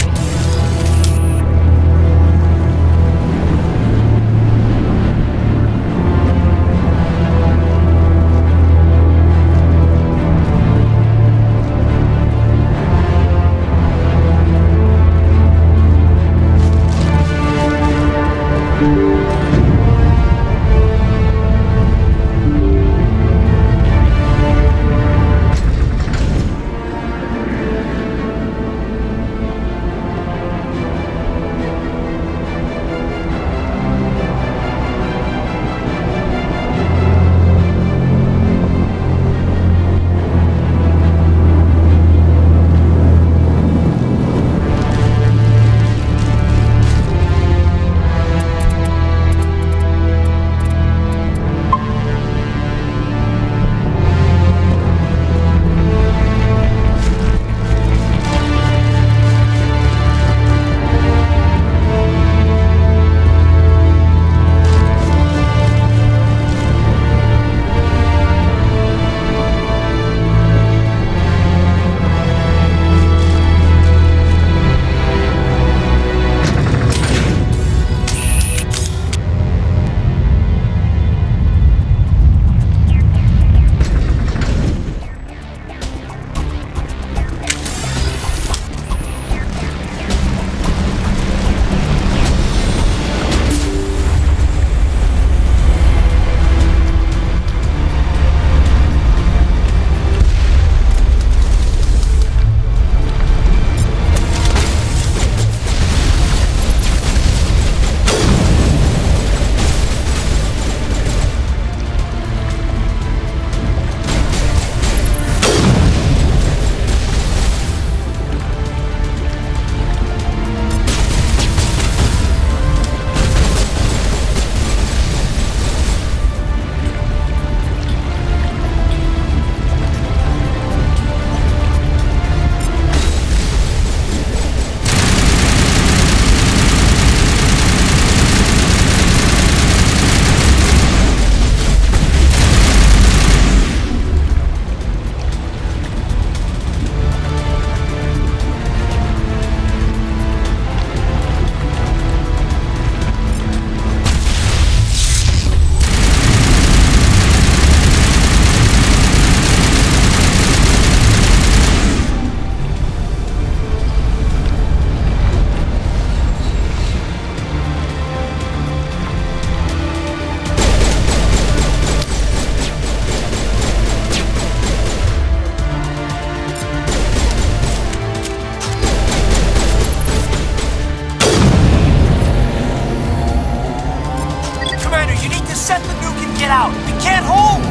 Set the nuke and get out. We can't hold.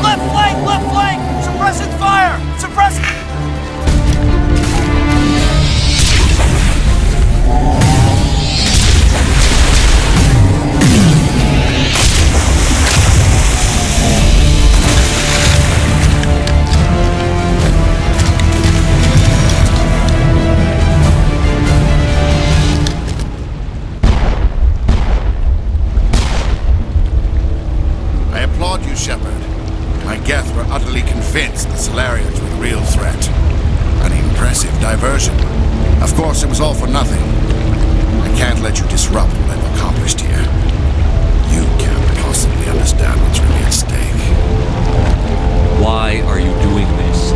Left flank, suppressing fire, suppressing. Geth were utterly convinced the Solarians were the real threat. An impressive diversion. Of course, it was all for nothing. I can't let you disrupt what I've accomplished here. You can't possibly understand what's really at stake. Why are you doing this?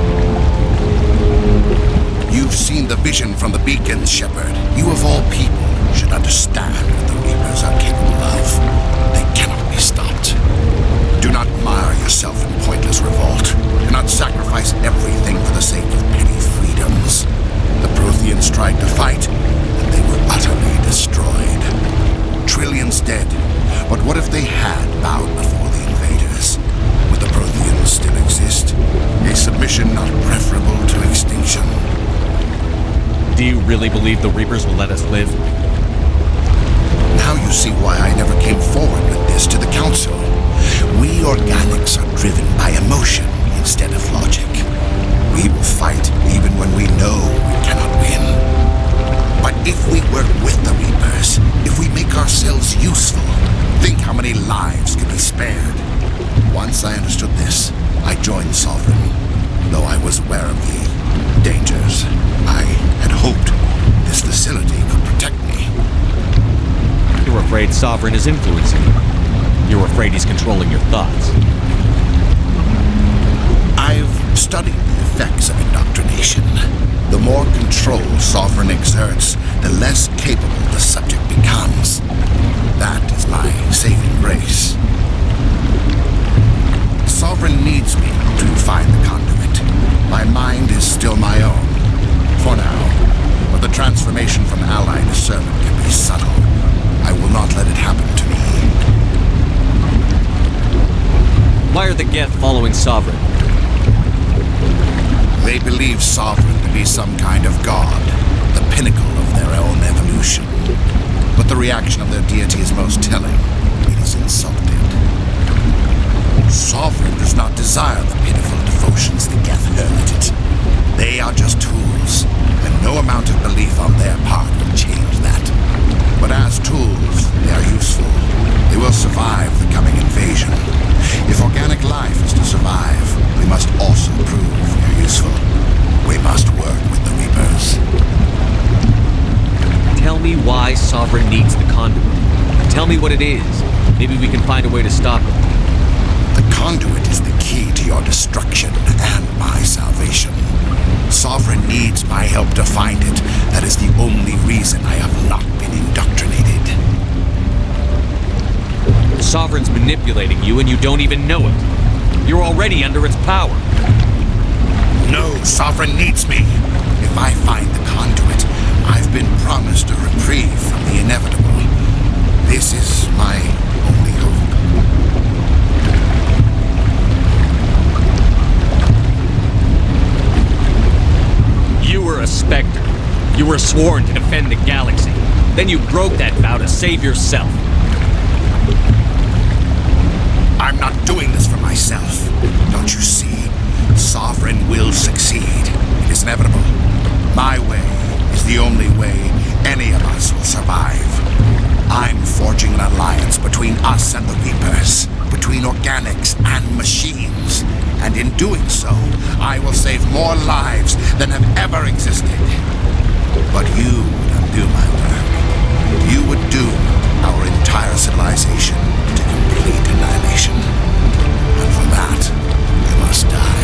You've seen the vision from the beacons, Shepard. You of all people should understand what the Reapers are capable of. They cannot be stopped. Do not mire yourself in pointless pointless revolt. Do not sacrifice everything for the sake of petty freedoms. The Protheans tried to fight, and they were utterly destroyed. Trillions dead, but what if they had bowed before the invaders? Would the Protheans still exist? A submission not preferable to extinction. Do you really believe the Reapers will let us live? Now you see why I never came forward with this to the Council. We organics are driven by emotion instead of logic. We will fight even when we know we cannot win. But if we work with the Reapers, if we make ourselves useful, think how many lives could be spared. Once I understood this, I joined Sovereign, though I was aware of the dangers. I had hoped this facility could protect me. You're afraid Sovereign is influencing you. You're afraid he's controlling your thoughts. I've studied the effects of indoctrination. The more control Sovereign exerts, the less capable the subject becomes. That is my saving grace. Sovereign needs me to find the conduit. My mind is still my own, for now. But the transformation from ally to servant can be subtle. I will not let it happen to me. Why are the Geth following Sovereign? They believe Sovereign to be some kind of god, the pinnacle of their own evolution. But the reaction of their deity is most telling. It is insulted. Sovereign does not desire the pitiful devotions the Geth hurl at it. They are just tools, and no amount of belief on their part will change that. But as tools, they are useful. They will survive the coming invasion. If organic life is to survive, we must also prove they're useful. We must work with the Reapers. Tell me why Sovereign needs the conduit. Tell me what it is. Maybe we can find a way to stop it. The conduit is the key to your destruction and my salvation. Sovereign needs my help to find it. That is the only reason I have not been indoctrinated. Sovereign's manipulating you and you don't even know it. You're already under its power. No, Sovereign needs me. If I find the conduit, I've been promised a reprieve from the inevitable. This is my only hope. You were a Spectre. You were sworn to defend the galaxy. Then you broke that vow to save yourself. I'm not doing this for myself. Don't you see? Sovereign will succeed. It is inevitable. My way is the only way any of us will survive. I'm forging an alliance between us and the Reapers, between organics and machines. And in doing so, I will save more lives than have ever existed. But you would undo my work. You would doom our entire civilization to complete annihilation. And for that, you must die.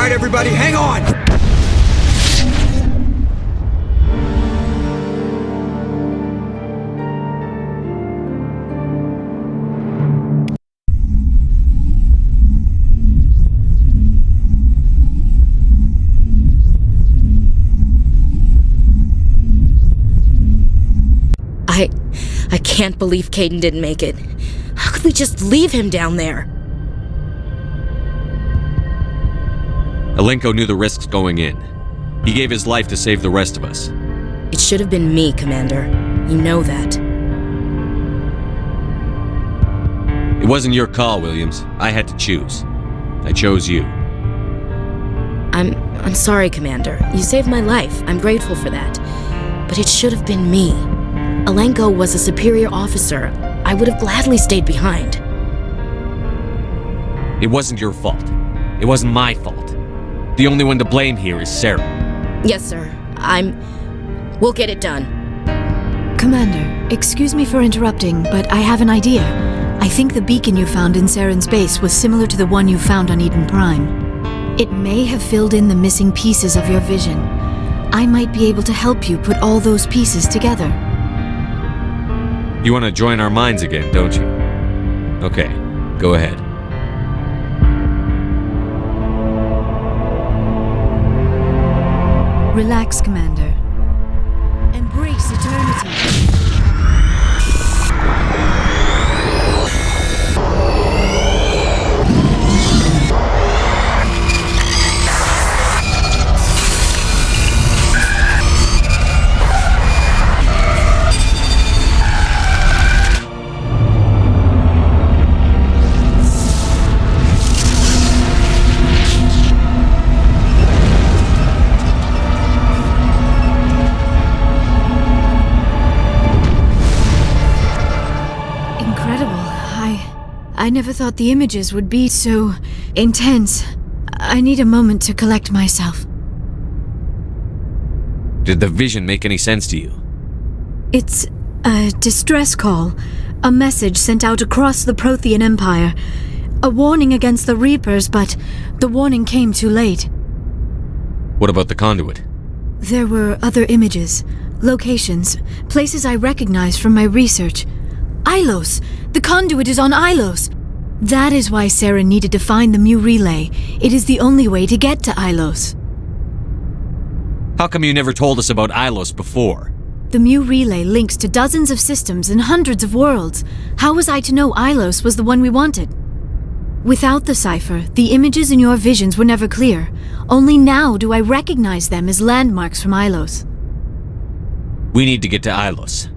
Alright, everybody, hang on! I can't believe Caden didn't make it. How could we just leave him down there? Alenko knew the risks going in. He gave his life to save the rest of us. It should have been me, Commander. You know that. It wasn't your call, Williams. I had to choose. I chose you. I'm sorry, Commander. You saved my life. I'm grateful for that. But it should have been me. Alenko was a superior officer. I would have gladly stayed behind. It wasn't your fault. It wasn't my fault. The only one to blame here is Sarah. Yes, sir. We'll get it done. Commander, excuse me for interrupting, but I have an idea. I think the beacon you found in Saren's base was similar to the one you found on Eden Prime. It may have filled in the missing pieces of your vision. I might be able to help you put all those pieces together. You want to join our minds again, don't you? Okay, go ahead. Relax, Commander. Embrace eternity. I never thought the images would be so intense. I need a moment to collect myself. Did the vision make any sense to you? It's a distress call. A message sent out across the Prothean Empire. A warning against the Reapers, but the warning came too late. What about the conduit? There were other images, locations, places I recognized from my research. Ilos! The conduit is on Ilos! That is why Sarah needed to find the Mu relay. It is the only way to get to Ilos. How come you never told us about Ilos before? The Mu relay links to dozens of systems and hundreds of worlds. How was I to know Ilos was the one we wanted? Without the cipher, the images in your visions were never clear. Only now do I recognize them as landmarks from Ilos. We need to get to Ilos.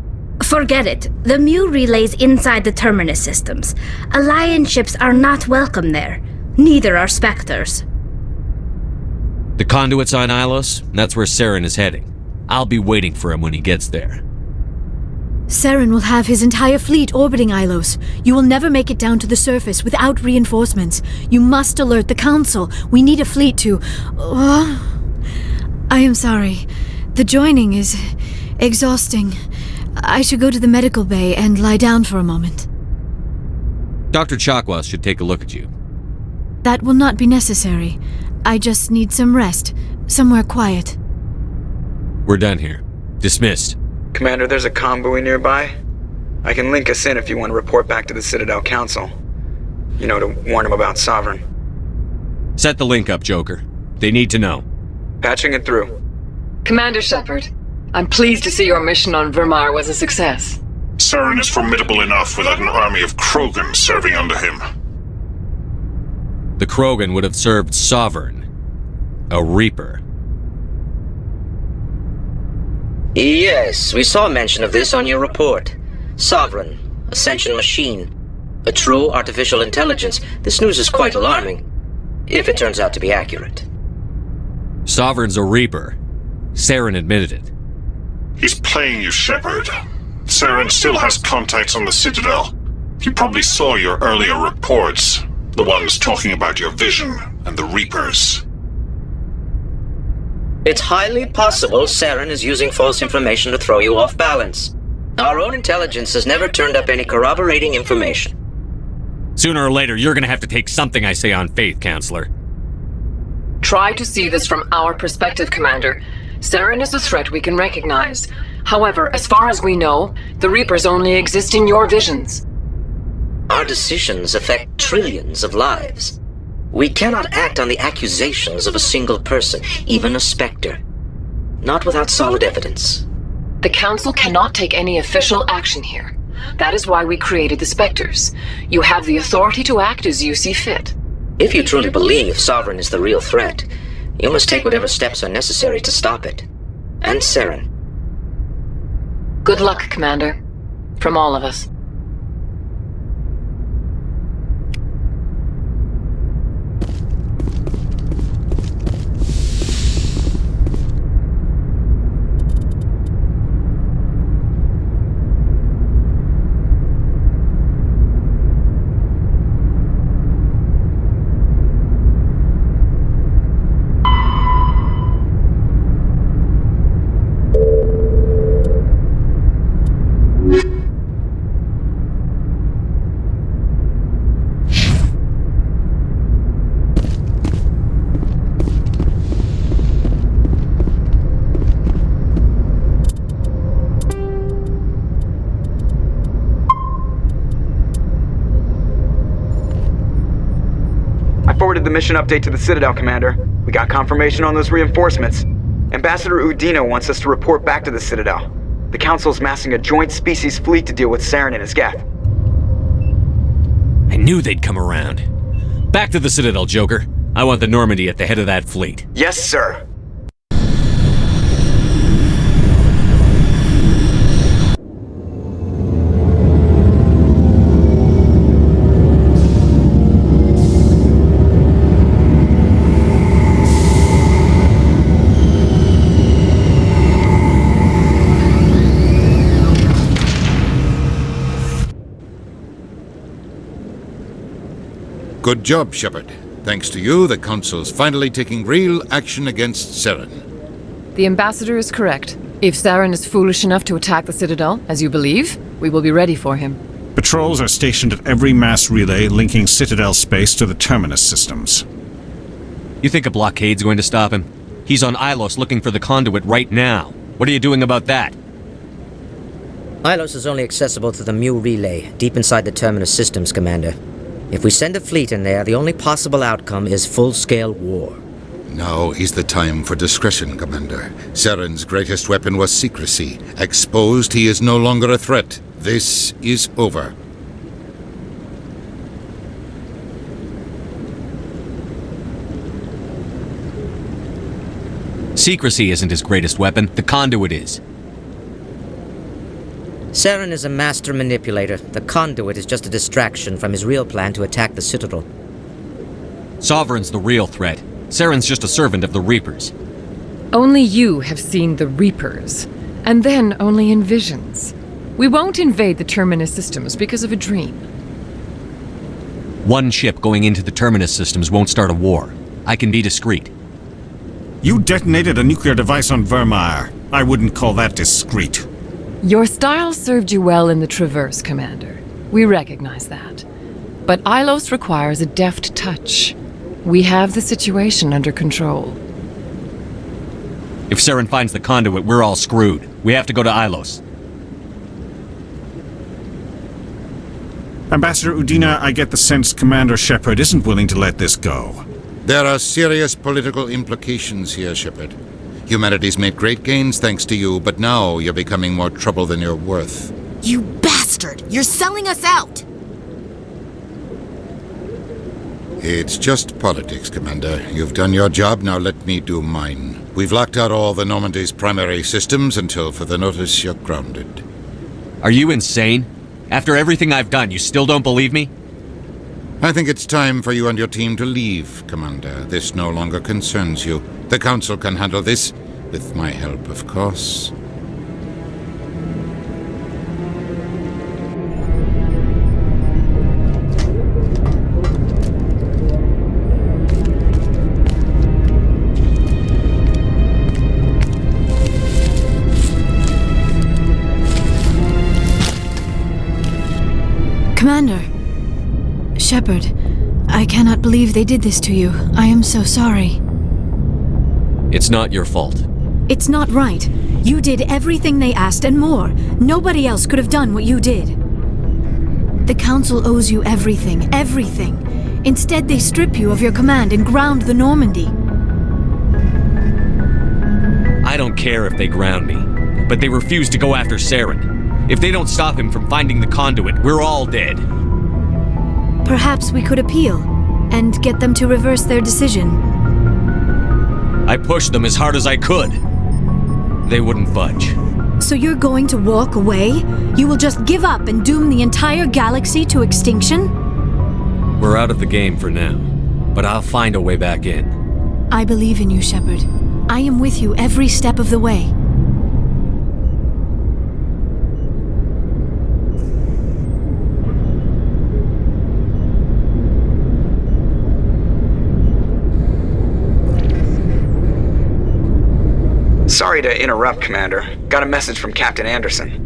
Forget it. The Mu relay's inside the Terminus systems. Alliance ships are not welcome there. Neither are Spectres. The conduit's on Ilos, that's where Saren is heading. I'll be waiting for him when he gets there. Saren will have his entire fleet orbiting Ilos. You will never make it down to the surface without reinforcements. You must alert the Council. We need a fleet to... I am sorry. The joining is exhausting. I should go to the medical bay and lie down for a moment. Dr. Chakwas should take a look at you. That will not be necessary. I just need some rest. Somewhere quiet. We're done here. Dismissed. Commander, there's a convoy nearby. I can link us in if you want to report back to the Citadel Council. You know, to warn them about Sovereign. Set the link up, Joker. They need to know. Patching it through. Commander Shepard, I'm pleased to see your mission on Virmire was a success. Saren is formidable enough without an army of Krogan serving under him. The Krogan would have served Sovereign. A Reaper. Yes, we saw mention of this on your report. Sovereign, Ascension machine, a true artificial intelligence. This news is quite alarming, if it turns out to be accurate. Sovereign's a Reaper. Saren admitted it. He's playing you, Shepard. Saren still has contacts on the Citadel. He probably saw your earlier reports, the ones talking about your vision and the Reapers. It's highly possible Saren is using false information to throw you off balance. Our own intelligence has never turned up any corroborating information. Sooner or later, you're gonna have to take something I say on faith, Counselor. Try to see this from our perspective, Commander. Saren is a threat we can recognize. However, as far as we know, the Reapers only exist in your visions. Our decisions affect trillions of lives. We cannot act on the accusations of a single person, even a Spectre. Not without solid evidence. The Council cannot take any official action here. That is why we created the Spectres. You have the authority to act as you see fit. If you truly believe Sovereign is the real threat, you must take whatever steps are necessary to stop it. And Saren. Good luck, Commander. From all of us. The mission update to the Citadel, Commander. We got confirmation on those reinforcements. Ambassador Udina wants us to report back to the Citadel. The Council's massing a joint species fleet to deal with Saren and his geth. I knew they'd come around. Back to the Citadel, Joker. I want the Normandy at the head of that fleet. Yes, sir. Good job, Shepard. Thanks to you, the Council's finally taking real action against Saren. The Ambassador is correct. If Saren is foolish enough to attack the Citadel, as you believe, we will be ready for him. Patrols are stationed at every mass relay linking Citadel space to the Terminus systems. You think a blockade's going to stop him? He's on Ilos looking for the conduit right now. What are you doing about that? Ilos is only accessible to the Mu relay, deep inside the Terminus systems, Commander. If we send a fleet in there, the only possible outcome is full-scale war. Now is the time for discretion, Commander. Saren's greatest weapon was secrecy. Exposed, he is no longer a threat. This is over. Secrecy isn't his greatest weapon. The conduit is. Saren is a master manipulator. The conduit is just a distraction from his real plan to attack the Citadel. Sovereign's the real threat. Saren's just a servant of the Reapers. Only you have seen the Reapers, and then only in visions. We won't invade the Terminus systems because of a dream. One ship going into the Terminus systems won't start a war. I can be discreet. You detonated a nuclear device on Virmire. I wouldn't call that discreet. Your style served you well in the Traverse, Commander. We recognize that. But Ilos requires a deft touch. We have the situation under control. If Saren finds the conduit, we're all screwed. We have to go to Ilos. Ambassador Udina, I get the sense Commander Shepard isn't willing to let this go. There are serious political implications here, Shepard. Humanity's made great gains thanks to you, but now you're becoming more trouble than you're worth. You bastard! You're selling us out! It's just politics, Commander. You've done your job, now let me do mine. We've locked out all the Normandy's primary systems until further notice you're grounded. Are you insane? After everything I've done, you still don't believe me? I think it's time for you and your team to leave, Commander. This no longer concerns you. The Council can handle this, with my help, of course. Commander. Shepard, I cannot believe they did this to you. I am so sorry. It's not your fault. It's not right. You did everything they asked and more. Nobody else could have done what you did. The Council owes you everything, everything. Instead, they strip you of your command and ground the Normandy. I don't care if they ground me, but they refuse to go after Saren. If they don't stop him from finding the conduit, we're all dead. Perhaps we could appeal, and get them to reverse their decision. I pushed them as hard as I could. They wouldn't budge. So you're going to walk away? You will just give up and doom the entire galaxy to extinction? We're out of the game for now, but I'll find a way back in. I believe in you, Shepard. I am with you every step of the way. Sorry to interrupt, Commander. Got a message from Captain Anderson.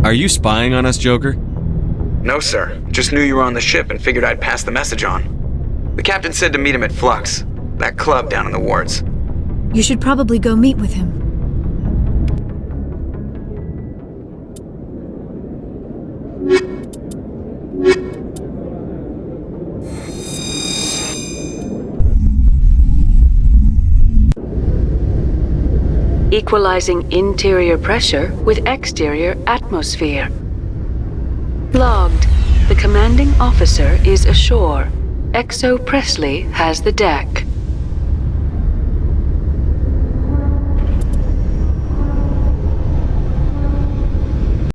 Are you spying on us, Joker? No, sir. Just knew you were on the ship and figured I'd pass the message on. The captain said to meet him at Flux, that club down in the wards. You should probably go meet with him. Equalizing interior pressure with exterior atmosphere. Logged. The commanding officer is ashore. Exo Presley has the deck.